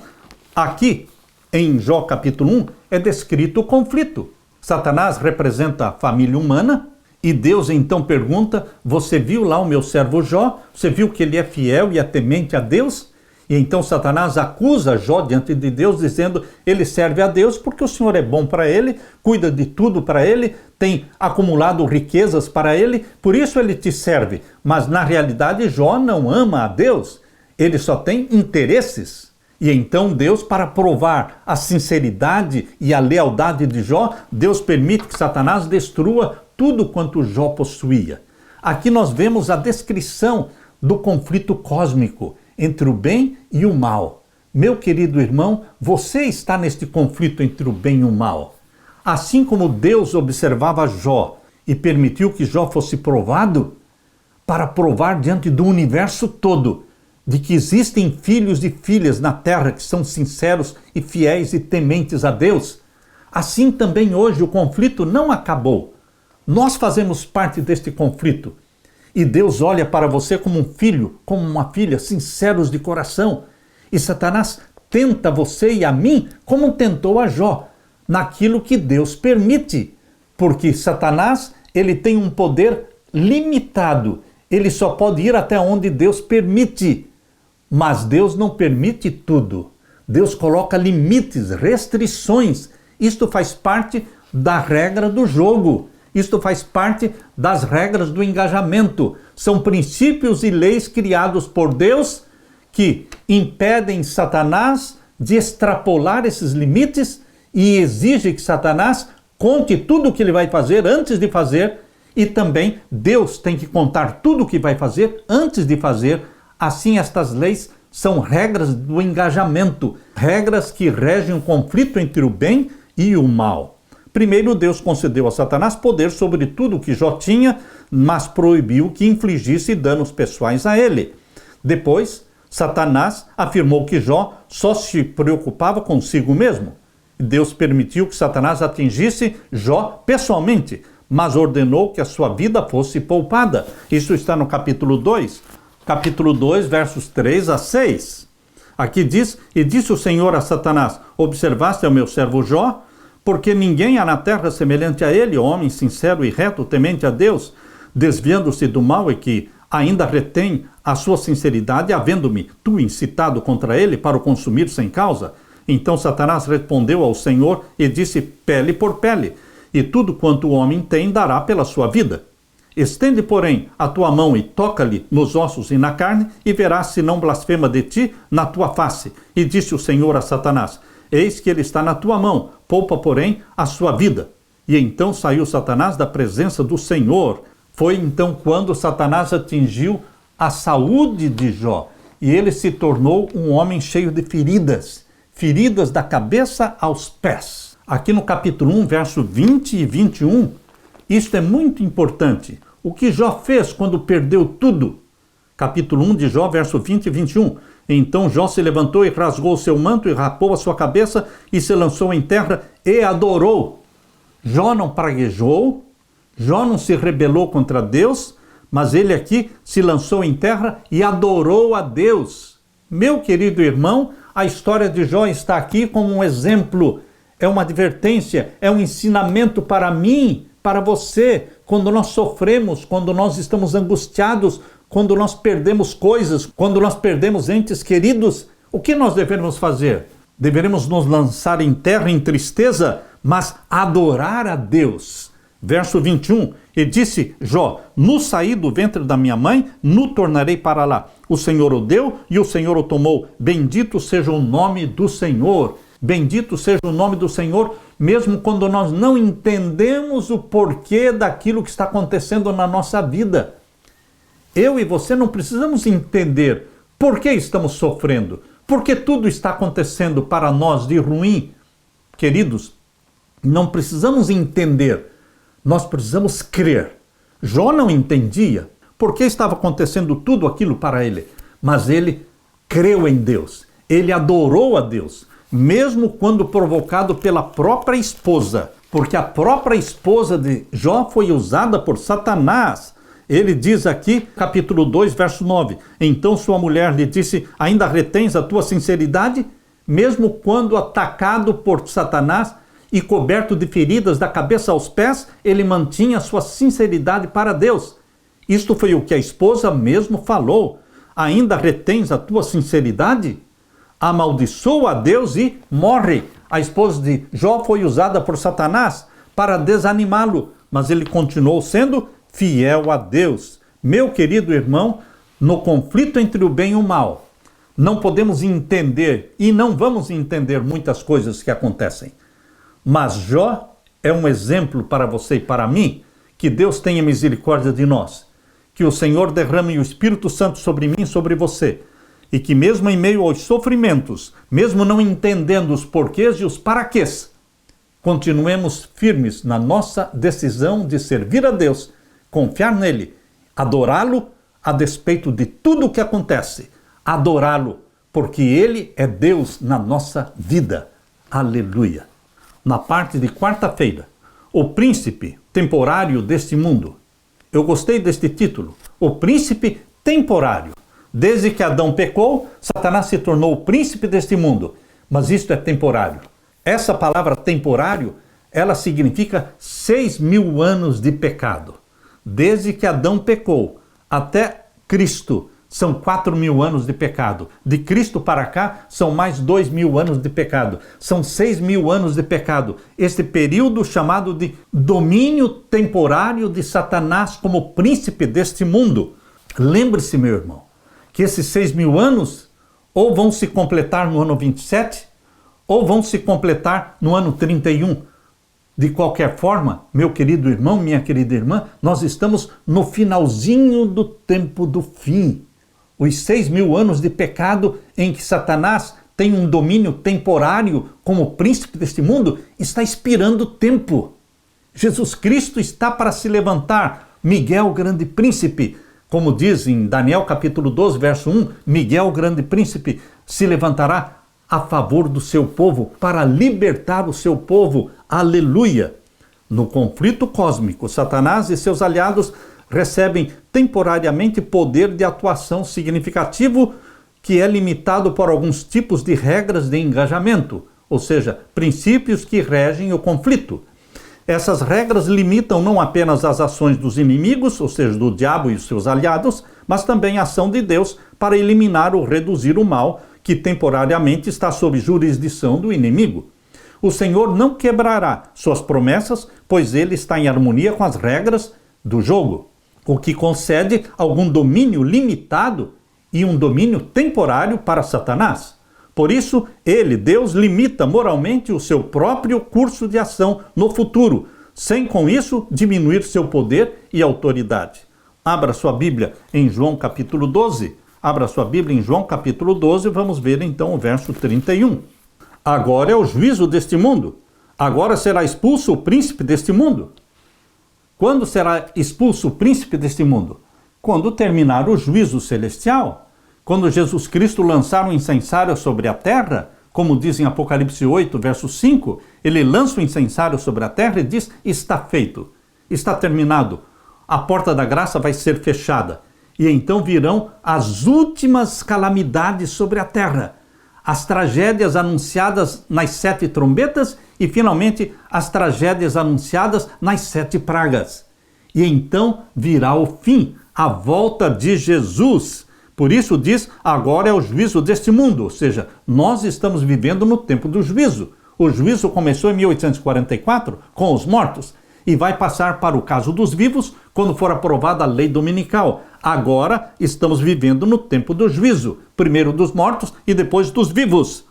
aqui em Jó capítulo 1 é descrito o conflito. Satanás representa a família humana E Deus então pergunta: você viu lá o meu servo Jó? Você viu que ele é fiel e é temente a Deus? E então Satanás acusa Jó diante de Deus, dizendo: ele serve a Deus porque o Senhor é bom para ele, cuida de tudo para ele, tem acumulado riquezas para ele, por isso ele te serve. Mas na realidade Jó não ama a Deus, ele só tem interesses. E então Deus, para provar a sinceridade e a lealdade de Jó, Deus permite que Satanás destrua tudo quanto Jó possuía. Aqui nós vemos a descrição do conflito cósmico entre o bem e o mal. Meu querido irmão, você está neste conflito entre o bem e o mal. Assim como Deus observava Jó e permitiu que Jó fosse provado, para provar diante do universo todo de que existem filhos e filhas na terra que são sinceros e fiéis e tementes a Deus, assim também hoje o conflito não acabou. Nós fazemos parte deste conflito. E Deus olha para você como um filho, como uma filha, sinceros de coração. E Satanás tenta você e a mim como tentou a Jó, naquilo que Deus permite. Porque Satanás, ele tem um poder limitado. Ele só pode ir até onde Deus permite. Mas Deus não permite tudo. Deus coloca limites, restrições. Isto faz parte da regra do jogo. Isto faz parte das regras do engajamento. São princípios e leis criados por Deus que impedem Satanás de extrapolar esses limites e exige que Satanás conte tudo o que ele vai fazer antes de fazer, e também Deus tem que contar tudo o que vai fazer antes de fazer. Assim, estas leis são regras do engajamento, regras que regem o conflito entre o bem e o mal. Primeiro, Deus concedeu a Satanás poder sobre tudo o que Jó tinha, mas proibiu que infligisse danos pessoais a ele. Depois, Satanás afirmou que Jó só se preocupava consigo mesmo. Deus permitiu que Satanás atingisse Jó pessoalmente, mas ordenou que a sua vida fosse poupada. Isso está no capítulo 2, versos 3 a 6. Aqui diz: e disse o Senhor a Satanás: observaste ao meu servo Jó? Porque ninguém há na terra semelhante a ele, homem sincero e reto, temente a Deus, desviando-se do mal e que ainda retém a sua sinceridade, havendo-me tu incitado contra ele para o consumir sem causa. Então Satanás respondeu ao Senhor e disse: pele por pele, e tudo quanto o homem tem dará pela sua vida. Estende, porém, a tua mão e toca-lhe nos ossos e na carne, e verás se não blasfema de ti na tua face. E disse o Senhor a Satanás: eis que ele está na tua mão, poupa, porém, a sua vida. E então saiu Satanás da presença do Senhor. Foi então quando Satanás atingiu a saúde de Jó, e ele se tornou um homem cheio de feridas, feridas da cabeça aos pés. Aqui no capítulo 1, verso 20 e 21, isto é muito importante. O que Jó fez quando perdeu tudo? Capítulo 1 de Jó, verso 20 e 21. Então Jó se levantou e rasgou o seu manto e rapou a sua cabeça e se lançou em terra e adorou. Jó não praguejou, Jó não se rebelou contra Deus, mas ele aqui se lançou em terra e adorou a Deus. Meu querido irmão, a história de Jó está aqui como um exemplo, é uma advertência, é um ensinamento para mim, para você. Quando nós sofremos, quando nós estamos angustiados, quando nós perdemos coisas, quando nós perdemos entes queridos, o que nós devemos fazer? Deveremos nos lançar em terra em tristeza, mas adorar a Deus. Verso 21, e disse Jó: no saí do ventre da minha mãe, no tornarei para lá. O Senhor o deu e o Senhor o tomou. Bendito seja o nome do Senhor. Bendito seja o nome do Senhor, mesmo quando nós não entendemos o porquê daquilo que está acontecendo na nossa vida. Eu e você não precisamos entender por que estamos sofrendo, porque tudo está acontecendo para nós de ruim. Queridos, não precisamos entender, nós precisamos crer. Jó não entendia por que estava acontecendo tudo aquilo para ele, mas ele creu em Deus, ele adorou a Deus, mesmo quando provocado pela própria esposa, porque a própria esposa de Jó foi usada por Satanás. Ele diz aqui, capítulo 2, verso 9, então sua mulher lhe disse: ainda retens a tua sinceridade? Mesmo quando atacado por Satanás e coberto de feridas da cabeça aos pés, ele mantinha sua sinceridade para Deus. Isto foi o que a esposa mesmo falou. Ainda retens a tua sinceridade? Amaldiçoa a Deus e morre. A esposa de Jó foi usada por Satanás para desanimá-lo, mas ele continuou sendo fiel a Deus. Meu querido irmão, no conflito entre o bem e o mal, não podemos entender e não vamos entender muitas coisas que acontecem. Mas Jó é um exemplo para você e para mim. Que Deus tenha misericórdia de nós. Que o Senhor derrame o Espírito Santo sobre mim e sobre você. E que mesmo em meio aos sofrimentos, mesmo não entendendo os porquês e os paraquês, continuemos firmes na nossa decisão de servir a Deus, confiar nele, adorá-lo a despeito de tudo o que acontece. Adorá-lo, porque ele é Deus na nossa vida. Aleluia. Na parte de quarta-feira, o príncipe temporário deste mundo. Eu gostei deste título, o príncipe temporário. Desde que Adão pecou, Satanás se tornou o príncipe deste mundo. Mas isto é temporário. Essa palavra temporário, ela significa 6.000 anos de pecado. Desde que Adão pecou até Cristo, são 4.000 anos de pecado. De Cristo para cá, são mais 2.000 anos de pecado. São 6.000 anos de pecado. Este período chamado de domínio temporário de Satanás como príncipe deste mundo. Lembre-se, meu irmão, que esses 6.000 anos ou vão se completar no ano 27, ou vão se completar no ano 31. De qualquer forma, meu querido irmão, minha querida irmã, nós estamos no finalzinho do tempo do fim. Os 6.000 anos de pecado em que Satanás tem um domínio temporário como príncipe deste mundo está expirando tempo. Jesus Cristo está para se levantar. Miguel, grande príncipe, como diz em Daniel capítulo 12, verso 1, Miguel, grande príncipe, se levantará a favor do seu povo, para libertar o seu povo. Aleluia! No conflito cósmico, Satanás e seus aliados recebem temporariamente poder de atuação significativo que é limitado por alguns tipos de regras de engajamento, ou seja, princípios que regem o conflito. Essas regras limitam não apenas as ações dos inimigos, ou seja, do diabo e os seus aliados, mas também a ação de Deus para eliminar ou reduzir o mal que temporariamente está sob jurisdição do inimigo. O Senhor não quebrará suas promessas, pois ele está em harmonia com as regras do jogo, o que concede algum domínio limitado e um domínio temporário para Satanás. Por isso, ele, Deus, limita moralmente o seu próprio curso de ação no futuro, sem com isso diminuir seu poder e autoridade. Abra sua Bíblia em João capítulo 12. Abra sua Bíblia em João capítulo 12, vamos ver então o verso 31. Agora é o juízo deste mundo. Agora será expulso o príncipe deste mundo. Quando será expulso o príncipe deste mundo? Quando terminar o juízo celestial. Quando Jesus Cristo lançar um incensário sobre a terra, como diz em Apocalipse 8, verso 5, ele lança o incensário sobre a terra e diz, está feito, está terminado. A porta da graça vai ser fechada. E então virão as últimas calamidades sobre a terra. As tragédias anunciadas nas 7 trombetas e, finalmente, as tragédias anunciadas nas 7 pragas. E então virá o fim, a volta de Jesus. Por isso diz, agora é o juízo deste mundo, ou seja, nós estamos vivendo no tempo do juízo. O juízo começou em 1844 com os mortos e vai passar para o caso dos vivos quando for aprovada a lei dominical. Agora estamos vivendo no tempo do juízo, primeiro dos mortos e depois dos vivos.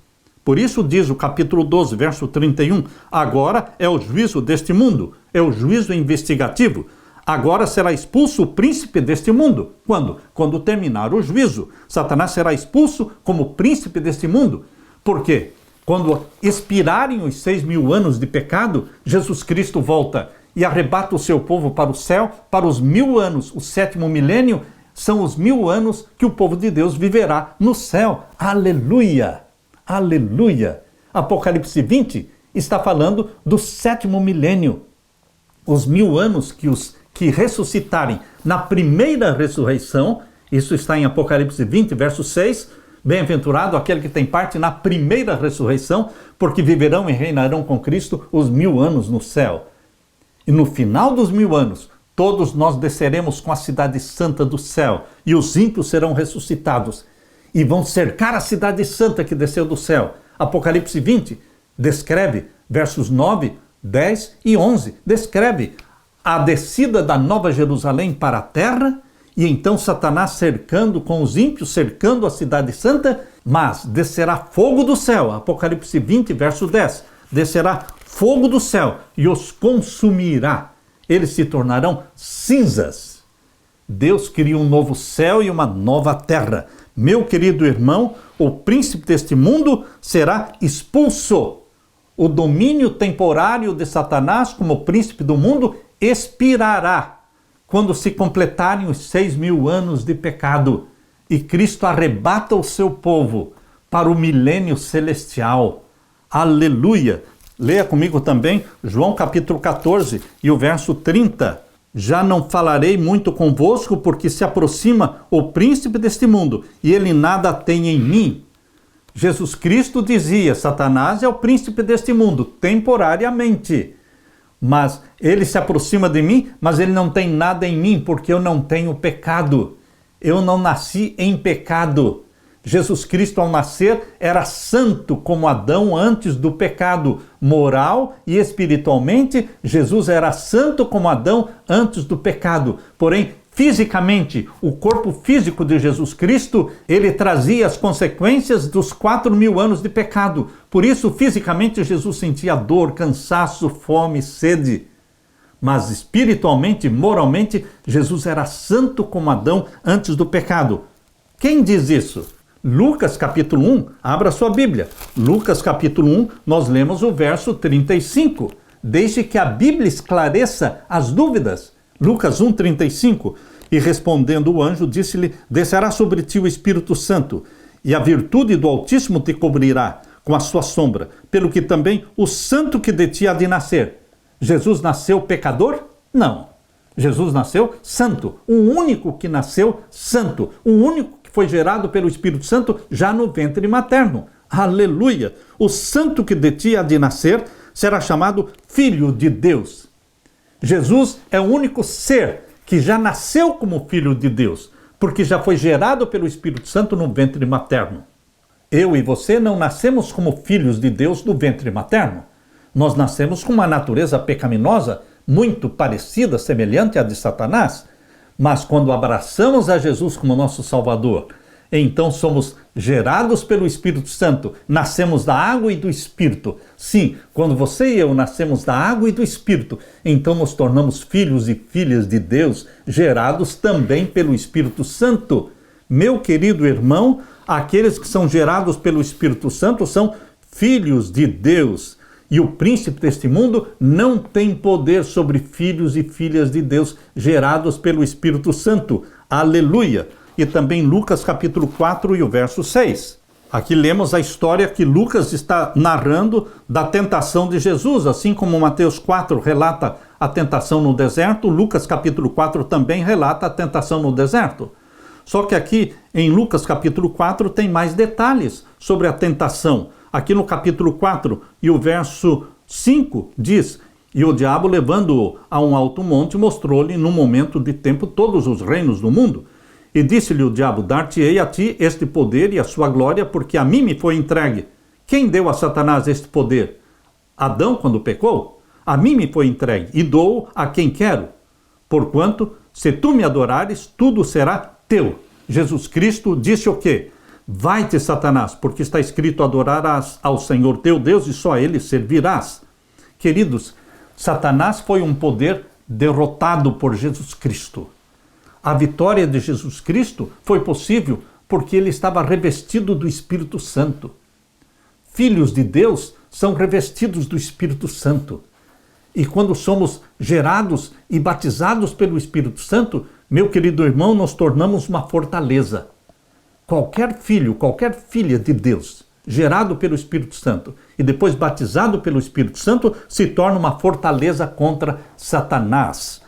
Por isso diz o capítulo 12, verso 31, agora é o juízo deste mundo, é o juízo investigativo. Agora será expulso o príncipe deste mundo. Quando? Quando terminar o juízo. Satanás será expulso como príncipe deste mundo. Por quê? Quando expirarem os 6.000 anos de pecado, Jesus Cristo volta e arrebata o seu povo para o céu, para os 1.000 anos. O 7º milênio são os 1.000 anos que o povo de Deus viverá no céu. Aleluia! Aleluia! Apocalipse 20 está falando do 7º milênio. Os 1.000 anos que ressuscitarem na primeira ressurreição, isso está em Apocalipse 20, verso 6, Bem-aventurado aquele que tem parte na primeira ressurreição, porque viverão e reinarão com Cristo os 1000 anos no céu. E no final dos 1000 anos, todos nós desceremos com a cidade santa do céu, e os ímpios serão ressuscitados, e vão cercar a cidade santa que desceu do céu. Apocalipse 20 descreve, versos 9, 10 e 11, descreve a descida da Nova Jerusalém para a terra, e então Satanás cercando com os ímpios, cercando a cidade santa, mas descerá fogo do céu, Apocalipse 20, verso 10, descerá fogo do céu e os consumirá, eles se tornarão cinzas. Deus cria um novo céu e uma nova terra. Meu querido irmão, o príncipe deste mundo será expulso. O domínio temporário de Satanás como príncipe do mundo expirará quando se completarem os 6.000 anos de pecado e Cristo arrebata o seu povo para o milênio celestial. Aleluia! Leia comigo também João capítulo 14 e o verso 30. Já não falarei muito convosco, porque se aproxima o príncipe deste mundo, e ele nada tem em mim. Jesus Cristo dizia, Satanás é o príncipe deste mundo, temporariamente. Mas ele se aproxima de mim, mas ele não tem nada em mim, porque eu não tenho pecado. Eu não nasci em pecado. Jesus Cristo, ao nascer, era santo como Adão antes do pecado. Moral e espiritualmente, Jesus era santo como Adão antes do pecado. Porém, fisicamente, o corpo físico de Jesus Cristo, ele trazia as consequências dos 4.000 anos de pecado. Por isso, fisicamente, Jesus sentia dor, cansaço, fome, sede. Mas espiritualmente, moralmente, Jesus era santo como Adão antes do pecado. Quem diz isso? Lucas capítulo 1, abra sua Bíblia. Lucas capítulo 1, nós lemos o verso 35. Deixe que a Bíblia esclareça as dúvidas. Lucas 1, 35. E respondendo o anjo, disse-lhe, descerá sobre ti o Espírito Santo, e a virtude do Altíssimo te cobrirá com a sua sombra, pelo que também o santo que de ti há de nascer. Jesus nasceu pecador? Não. Jesus nasceu santo. O único que nasceu santo. O único foi gerado pelo Espírito Santo já no ventre materno. Aleluia! O santo que de ti há de nascer será chamado Filho de Deus. Jesus é o único ser que já nasceu como Filho de Deus, porque já foi gerado pelo Espírito Santo no ventre materno. Eu e você não nascemos como filhos de Deus no ventre materno. Nós nascemos com uma natureza pecaminosa, muito parecida, semelhante à de Satanás. Mas quando abraçamos a Jesus como nosso Salvador, então somos gerados pelo Espírito Santo, nascemos da água e do Espírito. Sim, quando você e eu nascemos da água e do Espírito, então nos tornamos filhos e filhas de Deus, gerados também pelo Espírito Santo. Meu querido irmão, aqueles que são gerados pelo Espírito Santo são filhos de Deus. E o príncipe deste mundo não tem poder sobre filhos e filhas de Deus gerados pelo Espírito Santo. Aleluia! E também Lucas capítulo 4 e o verso 6. Aqui lemos a história que Lucas está narrando da tentação de Jesus, assim como Mateus 4 relata a tentação no deserto, Lucas capítulo 4 também relata a tentação no deserto. Só que aqui em Lucas capítulo 4 tem mais detalhes sobre a tentação. Aqui no capítulo 4 e o verso 5 diz, e o diabo levando-o a um alto monte mostrou-lhe num momento de tempo todos os reinos do mundo. E disse-lhe o diabo, dar-te-ei a ti este poder e a sua glória, porque a mim me foi entregue. Quem deu a Satanás este poder? Adão quando pecou? A mim me foi entregue e dou a quem quero. Porquanto, se tu me adorares, tudo será teu. Jesus Cristo disse o quê? Vai-te, Satanás, porque está escrito, adorarás ao Senhor teu Deus e só a ele servirás. Queridos, Satanás foi um poder derrotado por Jesus Cristo. A vitória de Jesus Cristo foi possível porque ele estava revestido do Espírito Santo. Filhos de Deus são revestidos do Espírito Santo. E quando somos gerados e batizados pelo Espírito Santo, meu querido irmão, nos tornamos uma fortaleza. Qualquer filho, qualquer filha de Deus, gerado pelo Espírito Santo e depois batizado pelo Espírito Santo, se torna uma fortaleza contra Satanás.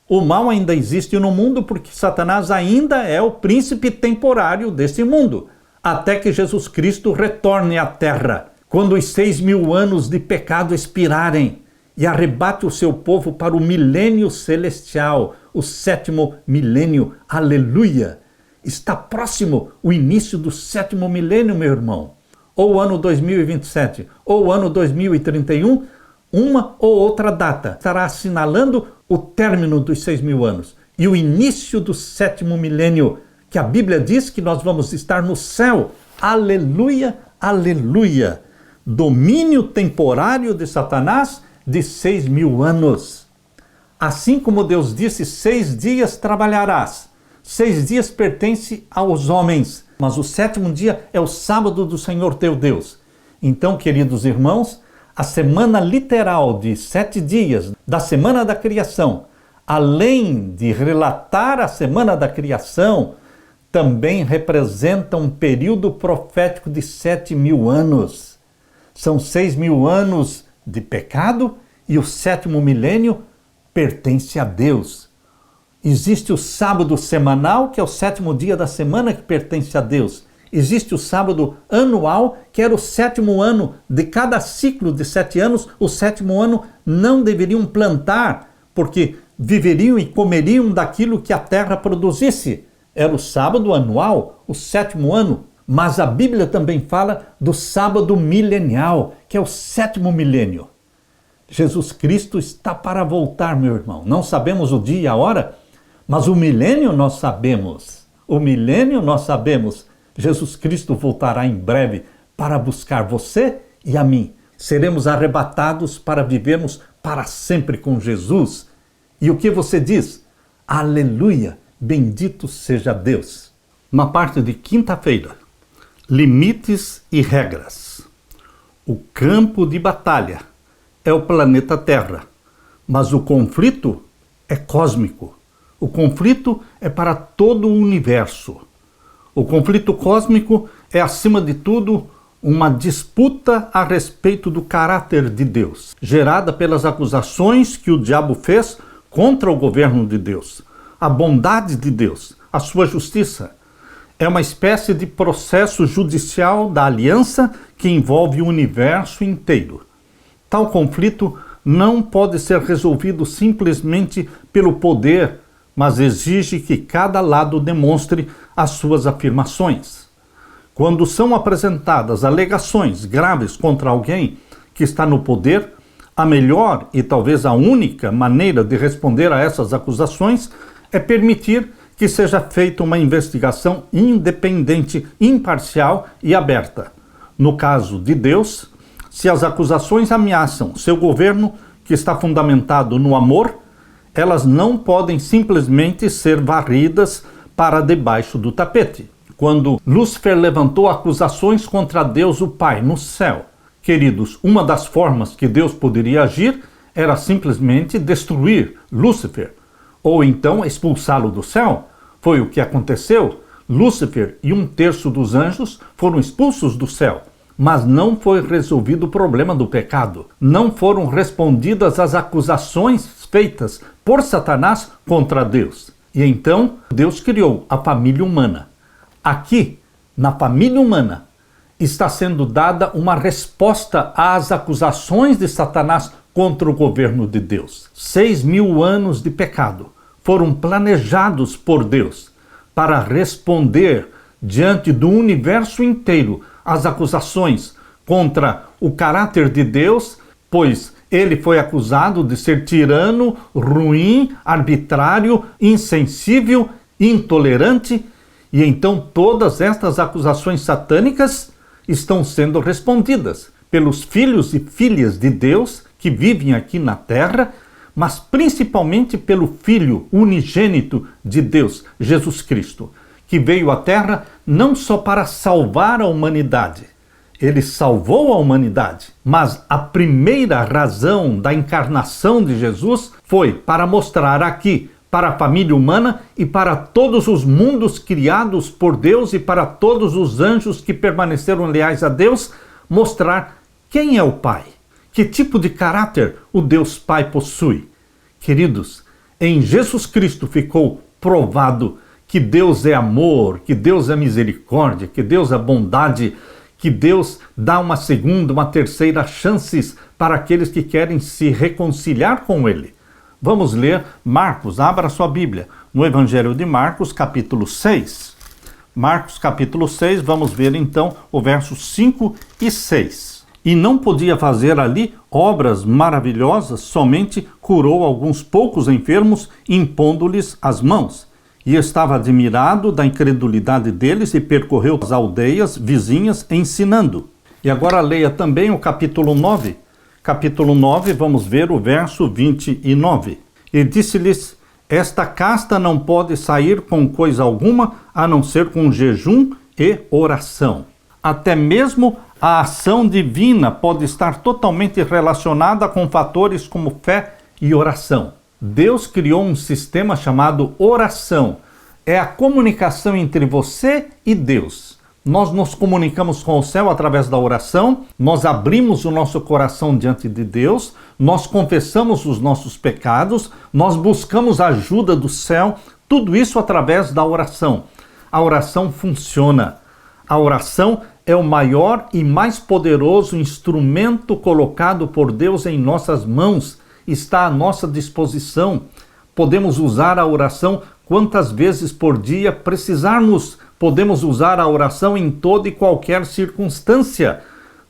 O mal ainda existe no mundo porque Satanás ainda é o príncipe temporário desse mundo. até que Jesus Cristo retorne à terra, quando os 6.000 anos de pecado expirarem, e arrebate o seu povo para o milênio celestial, o 7º milênio. Aleluia! Está próximo o início do 7º milênio, meu irmão. Ou o ano 2027, ou o ano 2031, uma ou outra data estará assinalando o término dos 6.000 anos e o início do 7º milênio, que a Bíblia diz que nós vamos estar no céu. Aleluia, aleluia! Domínio temporário de Satanás de 6.000 anos. Assim como Deus disse, 6 dias trabalharás, 6 dias pertence aos homens, mas o 7º dia é o sábado do Senhor teu Deus. Então, queridos irmãos, a semana literal de 7 dias da semana da criação, além de relatar a semana da criação, também representa um período profético de 7.000 anos. São 6.000 anos de pecado e o 7º milênio pertence a Deus. Existe o sábado semanal, que é o 7º dia da semana, que pertence a Deus. Existe o sábado anual, que era o 7º ano de cada ciclo de 7 anos. O 7º ano não deveriam plantar, porque viveriam e comeriam daquilo que a terra produzisse. Era o sábado anual, o 7º ano. Mas a Bíblia também fala do sábado milenial, que é o 7º milênio. Jesus Cristo está para voltar, meu irmão. Não sabemos o dia e a hora, mas o milênio nós sabemos. O milênio nós sabemos. Jesus Cristo voltará em breve para buscar você e a mim. Seremos arrebatados para vivermos para sempre com Jesus. E o que você diz? Aleluia! Bendito seja Deus. Na parte de quinta-feira, limites e regras. O campo de batalha é o planeta Terra, mas o conflito é cósmico. O conflito é para todo o universo. O conflito cósmico é, acima de tudo, uma disputa a respeito do caráter de Deus, gerada pelas acusações que o diabo fez contra o governo de Deus, a bondade de Deus, a sua justiça. É uma espécie de processo judicial da aliança que envolve o universo inteiro. Tal conflito não pode ser resolvido simplesmente pelo poder, mas exige que cada lado demonstre as suas afirmações. Quando são apresentadas alegações graves contra alguém que está no poder, a melhor e talvez a única maneira de responder a essas acusações é permitir que seja feita uma investigação independente, imparcial e aberta. No caso de Deus, se as acusações ameaçam seu governo, que está fundamentado no amor, elas não podem simplesmente ser varridas para debaixo do tapete. Quando Lúcifer levantou acusações contra Deus, o Pai, no céu, queridos, uma das formas que Deus poderia agir era simplesmente destruir Lúcifer, ou então expulsá-lo do céu. Foi o que aconteceu. Lúcifer e 1/3 dos anjos foram expulsos do céu, mas não foi resolvido o problema do pecado. Não foram respondidas as acusações feitas por Satanás contra Deus. E então Deus criou a família humana. Aqui, na família humana, está sendo dada uma resposta às acusações de Satanás contra o governo de Deus. 6.000 anos de pecado foram planejados por Deus para responder diante do universo inteiro às acusações contra o caráter de Deus, pois ele foi acusado de ser tirano, ruim, arbitrário, insensível, intolerante, e então todas estas acusações satânicas estão sendo respondidas pelos filhos e filhas de Deus que vivem aqui na terra, mas principalmente pelo Filho unigênito de Deus, Jesus Cristo, que veio à terra não só para salvar a humanidade. Ele salvou a humanidade, mas a primeira razão da encarnação de Jesus foi para mostrar aqui, para a família humana e para todos os mundos criados por Deus e para todos os anjos que permaneceram leais a Deus, mostrar quem é o Pai, que tipo de caráter o Deus Pai possui. Queridos, em Jesus Cristo ficou provado que Deus é amor, que Deus é misericórdia, que Deus é bondade, que Deus dá uma segunda, uma terceira chances para aqueles que querem se reconciliar com Ele. Vamos ler Marcos, abra sua Bíblia, no Evangelho de Marcos, capítulo 6. Marcos, capítulo 6, vamos ver então o versos 5 e 6. E não podia fazer ali obras maravilhosas, somente curou alguns poucos enfermos, impondo-lhes as mãos. E estava admirado da incredulidade deles e percorreu as aldeias vizinhas ensinando. E agora leia também o capítulo 9. Capítulo 9, vamos ver o verso 29. E disse-lhes: esta casta não pode sair com coisa alguma, a não ser com jejum e oração. Até mesmo a ação divina pode estar totalmente relacionada com fatores como fé e oração. Deus criou um sistema chamado oração. É a comunicação entre você e Deus. Nós nos comunicamos com o céu através da oração, nós abrimos o nosso coração diante de Deus, nós confessamos os nossos pecados, nós buscamos a ajuda do céu, tudo isso através da oração. A oração funciona. A oração é o maior e mais poderoso instrumento colocado por Deus em nossas mãos, está à nossa disposição. Podemos usar a oração quantas vezes por dia precisarmos. Podemos usar a oração em toda e qualquer circunstância.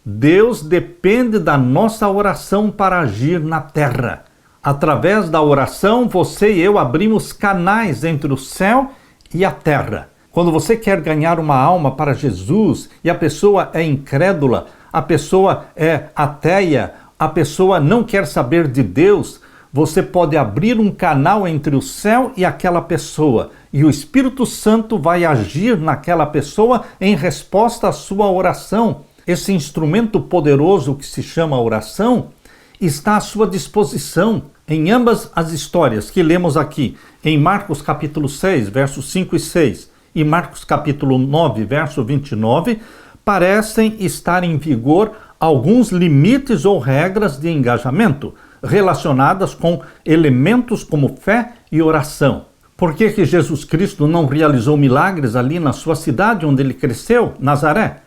Deus depende da nossa oração para agir na terra. Através da oração, você e eu abrimos canais entre o céu e a terra. Quando você quer ganhar uma alma para Jesus e a pessoa é incrédula, a pessoa é ateia, a pessoa não quer saber de Deus, você pode abrir um canal entre o céu e aquela pessoa, e o Espírito Santo vai agir naquela pessoa em resposta à sua oração. Esse instrumento poderoso que se chama oração está à sua disposição. Em ambas as histórias que lemos aqui, em Marcos capítulo 6, versos 5 e 6, e Marcos capítulo 9, verso 29, parecem estar em vigor alguns limites ou regras de engajamento relacionadas com elementos como fé e oração. Por que Jesus Cristo não realizou milagres ali na sua cidade onde ele cresceu, Nazaré?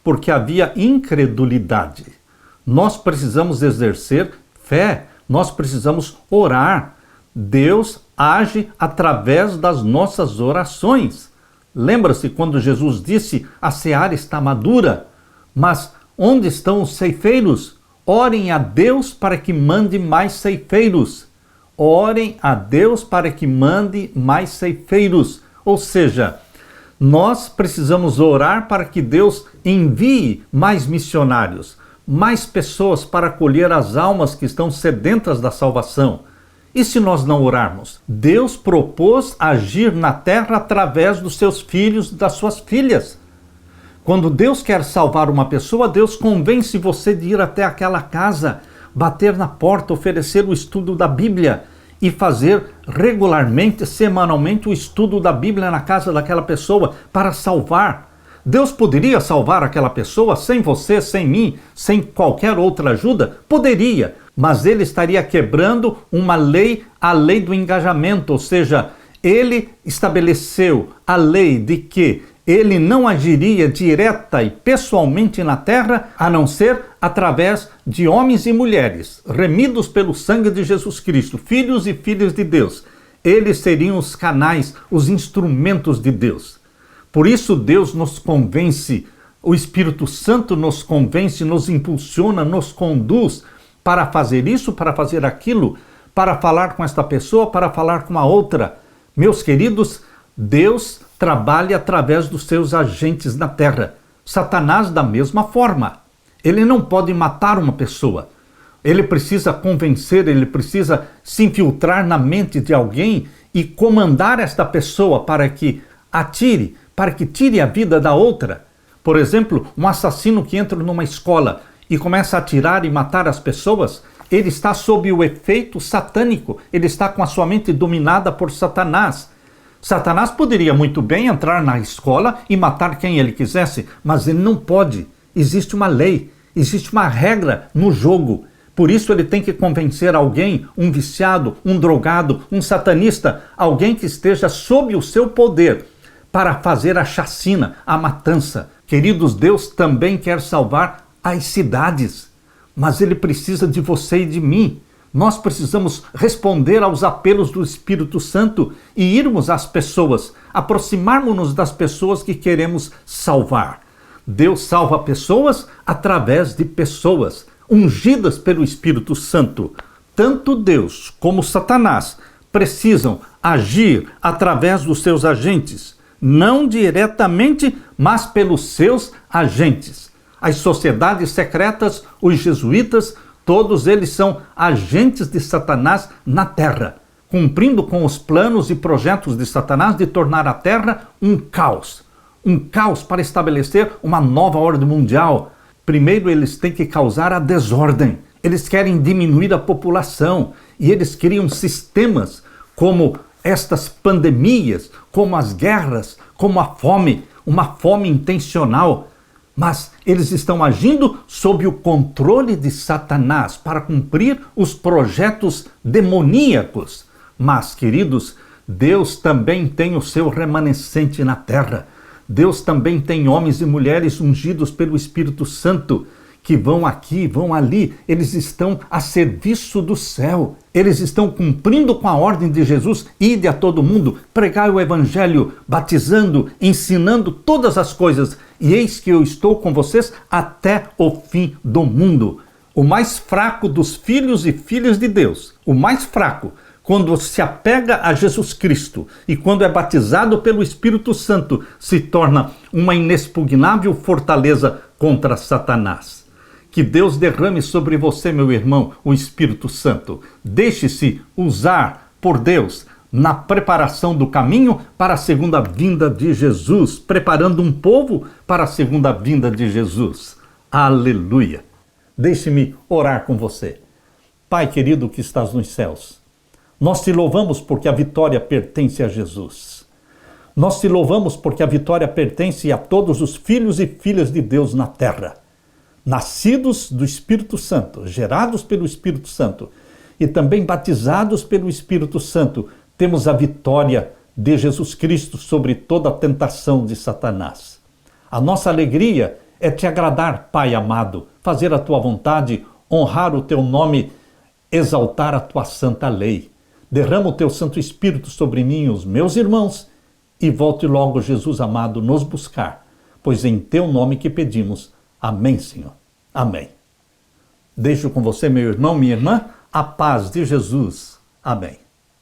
Porque havia incredulidade. Nós precisamos exercer fé, nós precisamos orar. Deus age através das nossas orações. Lembra-se quando Jesus disse: a seara está madura, mas onde estão os ceifeiros? Orem a Deus para que mande mais ceifeiros. Orem a Deus para que mande mais ceifeiros. Ou seja, nós precisamos orar para que Deus envie mais missionários, mais pessoas para acolher as almas que estão sedentas da salvação. E se nós não orarmos? Deus propôs agir na terra através dos seus filhos e das suas filhas. Quando Deus quer salvar uma pessoa, Deus convence você de ir até aquela casa, bater na porta, oferecer o estudo da Bíblia e fazer regularmente, semanalmente, o estudo da Bíblia na casa daquela pessoa para salvar. Deus poderia salvar aquela pessoa sem você, sem mim, sem qualquer outra ajuda? Poderia, mas ele estaria quebrando uma lei, a lei do engajamento, ou seja, ele estabeleceu a lei de que ele não agiria direta e pessoalmente na terra, a não ser através de homens e mulheres, remidos pelo sangue de Jesus Cristo, filhos e filhas de Deus. Eles seriam os canais, os instrumentos de Deus. Por isso Deus nos convence, o Espírito Santo nos convence, nos impulsiona, nos conduz para fazer isso, para fazer aquilo, para falar com esta pessoa, para falar com a outra. Meus queridos, Deus trabalha através dos seus agentes na terra. Satanás da mesma forma. Ele não pode matar uma pessoa. Ele precisa convencer, ele precisa se infiltrar na mente de alguém e comandar esta pessoa para que atire, para que tire a vida da outra. Por exemplo, um assassino que entra numa escola e começa a atirar e matar as pessoas, ele está sob o efeito satânico, ele está com a sua mente dominada por Satanás. Satanás poderia muito bem entrar na escola e matar quem ele quisesse, mas ele não pode. Existe uma lei, existe uma regra no jogo. Por isso ele tem que convencer alguém, um viciado, um drogado, um satanista, alguém que esteja sob o seu poder, para fazer a chacina, a matança. Queridos, Deus também quer salvar as cidades, mas Ele precisa de você e de mim. Nós precisamos responder aos apelos do Espírito Santo e irmos às pessoas, aproximarmos-nos das pessoas que queremos salvar. Deus salva pessoas através de pessoas ungidas pelo Espírito Santo. Tanto Deus como Satanás precisam agir através dos seus agentes, não diretamente, mas pelos seus agentes. As sociedades secretas, os jesuítas, todos eles são agentes de Satanás na terra, cumprindo com os planos e projetos de Satanás de tornar a terra um caos para estabelecer uma nova ordem mundial. Primeiro eles têm que causar a desordem, eles querem diminuir a população e eles criam sistemas como estas pandemias, como as guerras, como a fome, uma fome intencional. Mas eles estão agindo sob o controle de Satanás para cumprir os projetos demoníacos. Mas, queridos, Deus também tem o seu remanescente na terra. Deus também tem homens e mulheres ungidos pelo Espírito Santo, que vão aqui, vão ali, eles estão a serviço do céu. Eles estão cumprindo com a ordem de Jesus: ide a todo mundo, pregai o evangelho, batizando, ensinando todas as coisas. E eis que eu estou com vocês até o fim do mundo. O mais fraco dos filhos e filhas de Deus, o mais fraco, quando se apega a Jesus Cristo e quando é batizado pelo Espírito Santo, se torna uma inexpugnável fortaleza contra Satanás. Que Deus derrame sobre você, meu irmão, o Espírito Santo. Deixe-se usar por Deus na preparação do caminho para a segunda vinda de Jesus, preparando um povo para a segunda vinda de Jesus. Aleluia! Deixe-me orar com você. Pai querido que estás nos céus, nós te louvamos porque a vitória pertence a Jesus. Nós te louvamos porque a vitória pertence a todos os filhos e filhas de Deus na terra, nascidos do Espírito Santo, gerados pelo Espírito Santo e também batizados pelo Espírito Santo. Temos a vitória de Jesus Cristo sobre toda a tentação de Satanás. A nossa alegria é te agradar, Pai amado, fazer a tua vontade, honrar o teu nome, exaltar a tua santa lei. Derrama o teu Santo Espírito sobre mim e os meus irmãos e volte logo, Jesus amado, nos buscar, pois em teu nome que pedimos. Amém, Senhor. Amém. Deixo com você, meu irmão, minha irmã, a paz de Jesus. Amém.